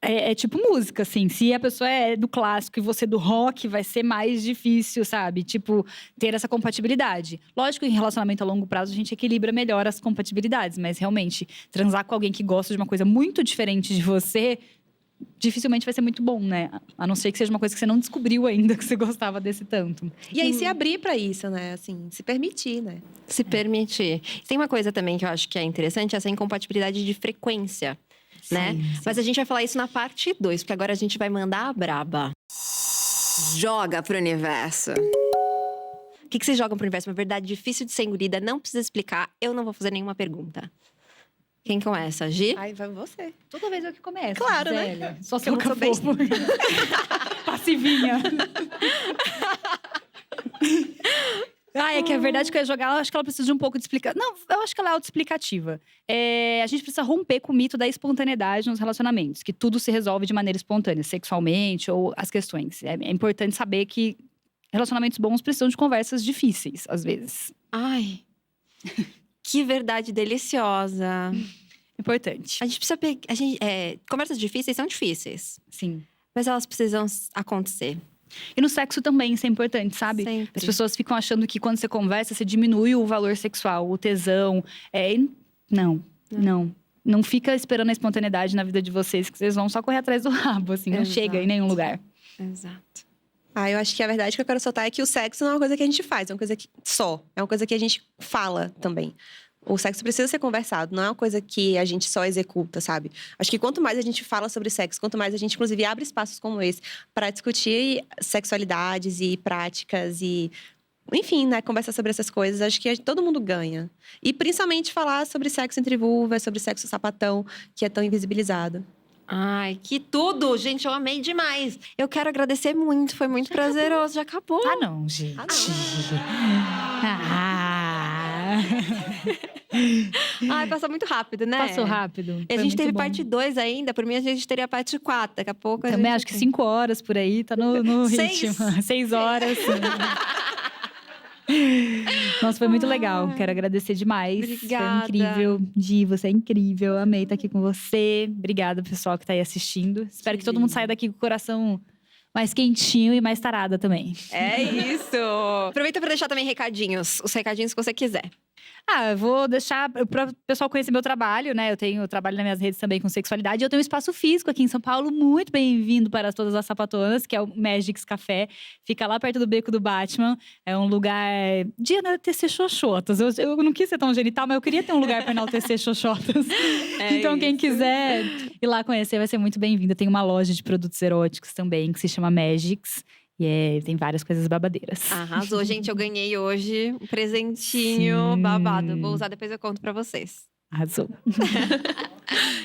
É tipo música, assim. Se a pessoa é do clássico e você do rock, vai ser mais difícil, sabe? Tipo, ter essa compatibilidade. Lógico que em relacionamento a longo prazo a gente equilibra melhor as compatibilidades. Mas realmente, transar com alguém que gosta de uma coisa muito diferente de você… dificilmente vai ser muito bom, né? A não ser que seja uma coisa que você não descobriu ainda que você gostava desse tanto. E aí se abrir pra isso, né? Assim, se permitir, né? Se permitir. Tem uma coisa também que eu acho que é interessante, essa incompatibilidade de frequência, né? sim. Mas a gente vai falar isso na parte 2, porque agora a gente vai mandar a braba. Joga pro universo. O que vocês jogam pro universo? Uma verdade difícil de ser engolida, não precisa explicar, eu não vou fazer nenhuma pergunta. Quem começa? Gi? Aí vai você. Toda vez eu que começo. Claro, né? Gisele. Só Eu não soca sou besta. fofo. Passivinha. É que a verdade que eu ia jogar, eu acho que ela precisa de um pouco de explicação. Não, eu acho que ela é autoexplicativa. A gente precisa romper com o mito da espontaneidade nos relacionamentos. Que tudo se resolve de maneira espontânea, sexualmente ou as questões. É importante saber que relacionamentos bons precisam de conversas difíceis, às vezes. Ai, que verdade deliciosa. Importante. A gente precisa pegar… conversas difíceis são difíceis, Sim. mas elas precisam acontecer. E no sexo também, isso é importante, sabe? Sempre. As pessoas ficam achando que quando você conversa, você diminui o valor sexual, o tesão. Não fica esperando a espontaneidade na vida de vocês, que vocês vão só correr atrás do rabo, assim. Não Exato. chega em nenhum lugar. Exato. Eu acho que a verdade que eu quero soltar é que o sexo não é uma coisa que a gente faz, é uma coisa que é uma coisa que a gente fala também. O sexo precisa ser conversado, não é uma coisa que a gente só executa, sabe? Acho que quanto mais a gente fala sobre sexo, quanto mais a gente, inclusive, abre espaços como esse para discutir sexualidades e práticas e… Enfim, né? Conversar sobre essas coisas, acho que todo mundo ganha. E principalmente falar sobre sexo entre vulvas, sobre sexo sapatão, que é tão invisibilizado. Ai, que tudo! Gente, eu amei demais. Eu quero agradecer muito, foi muito prazeroso. Já acabou. Ah, não, gente. Ah, não. Ai, passou muito rápido, né? Passou rápido. E a Foi gente muito teve bom. parte 2 ainda. Por mim, a gente teria parte 4. Daqui a pouco a Também gente acho que 5 horas por aí, tá no ritmo. 6 horas. Nossa, foi muito legal. Quero agradecer demais. Obrigada. Foi incrível. Gi, você é incrível. Amei estar aqui com você. Obrigada, pessoal que tá aí assistindo. Espero que todo mundo saia daqui com o coração mais quentinho e mais tarada também. É isso! Aproveita para deixar também recadinhos. Os recadinhos que você quiser. Eu vou deixar para o pessoal conhecer meu trabalho, né? Eu trabalho nas minhas redes também com sexualidade. Eu tenho um espaço físico aqui em São Paulo, muito bem-vindo para todas as sapatonas, que é o Magics Café. Fica lá perto do Beco do Batman. É um lugar de enaltecer xoxotas. Eu não quis ser tão genital, mas eu queria ter um lugar para enaltecer xoxotas. Então, quem quiser ir lá conhecer vai ser muito bem-vindo. Tem uma loja de produtos eróticos também, que se chama Magics. E tem várias coisas babadeiras. Arrasou, gente. Eu ganhei hoje um presentinho babado. Vou usar, depois eu conto pra vocês. Arrasou.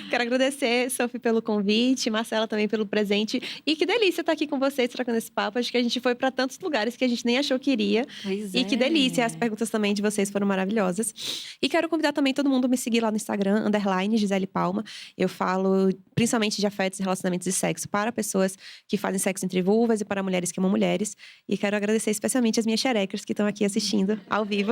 Quero agradecer, Sophie, pelo convite, Marcela também pelo presente. E que delícia estar aqui com vocês, trocando esse papo. Acho que a gente foi para tantos lugares que a gente nem achou que iria. Pois E que delícia, as perguntas também de vocês foram maravilhosas. E quero convidar também todo mundo a me seguir lá no Instagram, _Gisele Palma. Eu falo principalmente de afetos, relacionamentos e sexo para pessoas que fazem sexo entre vulvas e para mulheres que amam mulheres. E quero agradecer especialmente as minhas xerecas que estão aqui assistindo ao vivo.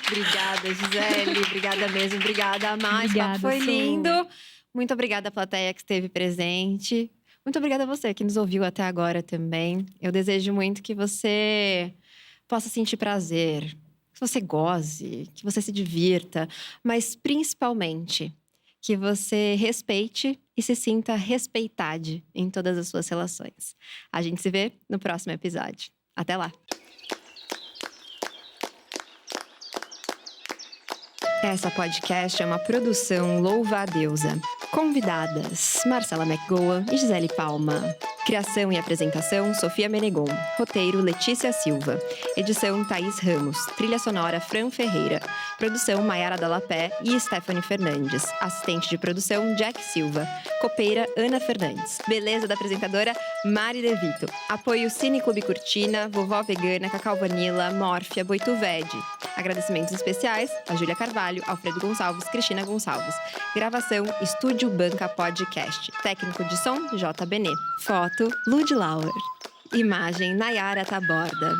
Obrigada, Gisele. Obrigada mesmo. Obrigada, Má. Esse papo Obrigada, foi Su. lindo. Muito obrigada à plateia que esteve presente. Muito obrigada a você que nos ouviu até agora também. Eu desejo muito que você possa sentir prazer, que você goze, que você se divirta, mas principalmente que você respeite e se sinta respeitado em todas as suas relações. A gente se vê no próximo episódio. Até lá! Essa podcast é uma produção Louva a Deusa. Convidadas: Marcela McGowan e Gisele Palma. Criação e apresentação: Sofia Menegon. Roteiro: Letícia Silva. Edição: Thaís Ramos. Trilha sonora: Fran Ferreira. Produção: Maiara Dallapé e Stephanie Fernandes. Assistente de produção: Jack Silva. Copeira: Ana Fernandes. Beleza da apresentadora: Mari De Vito. Apoio: Cine Clube Cortina, Vovó Vegana, Cacau Vanilla, Mórfia, Boituvede. Agradecimentos especiais a Júlia Carvalho, Alfredo Gonçalves, Cristina Gonçalves. Gravação: Estúdio Banca Podcast. Técnico de som: J. Benê. Foto: Lud Lauer. Imagem: Nayara Taborda.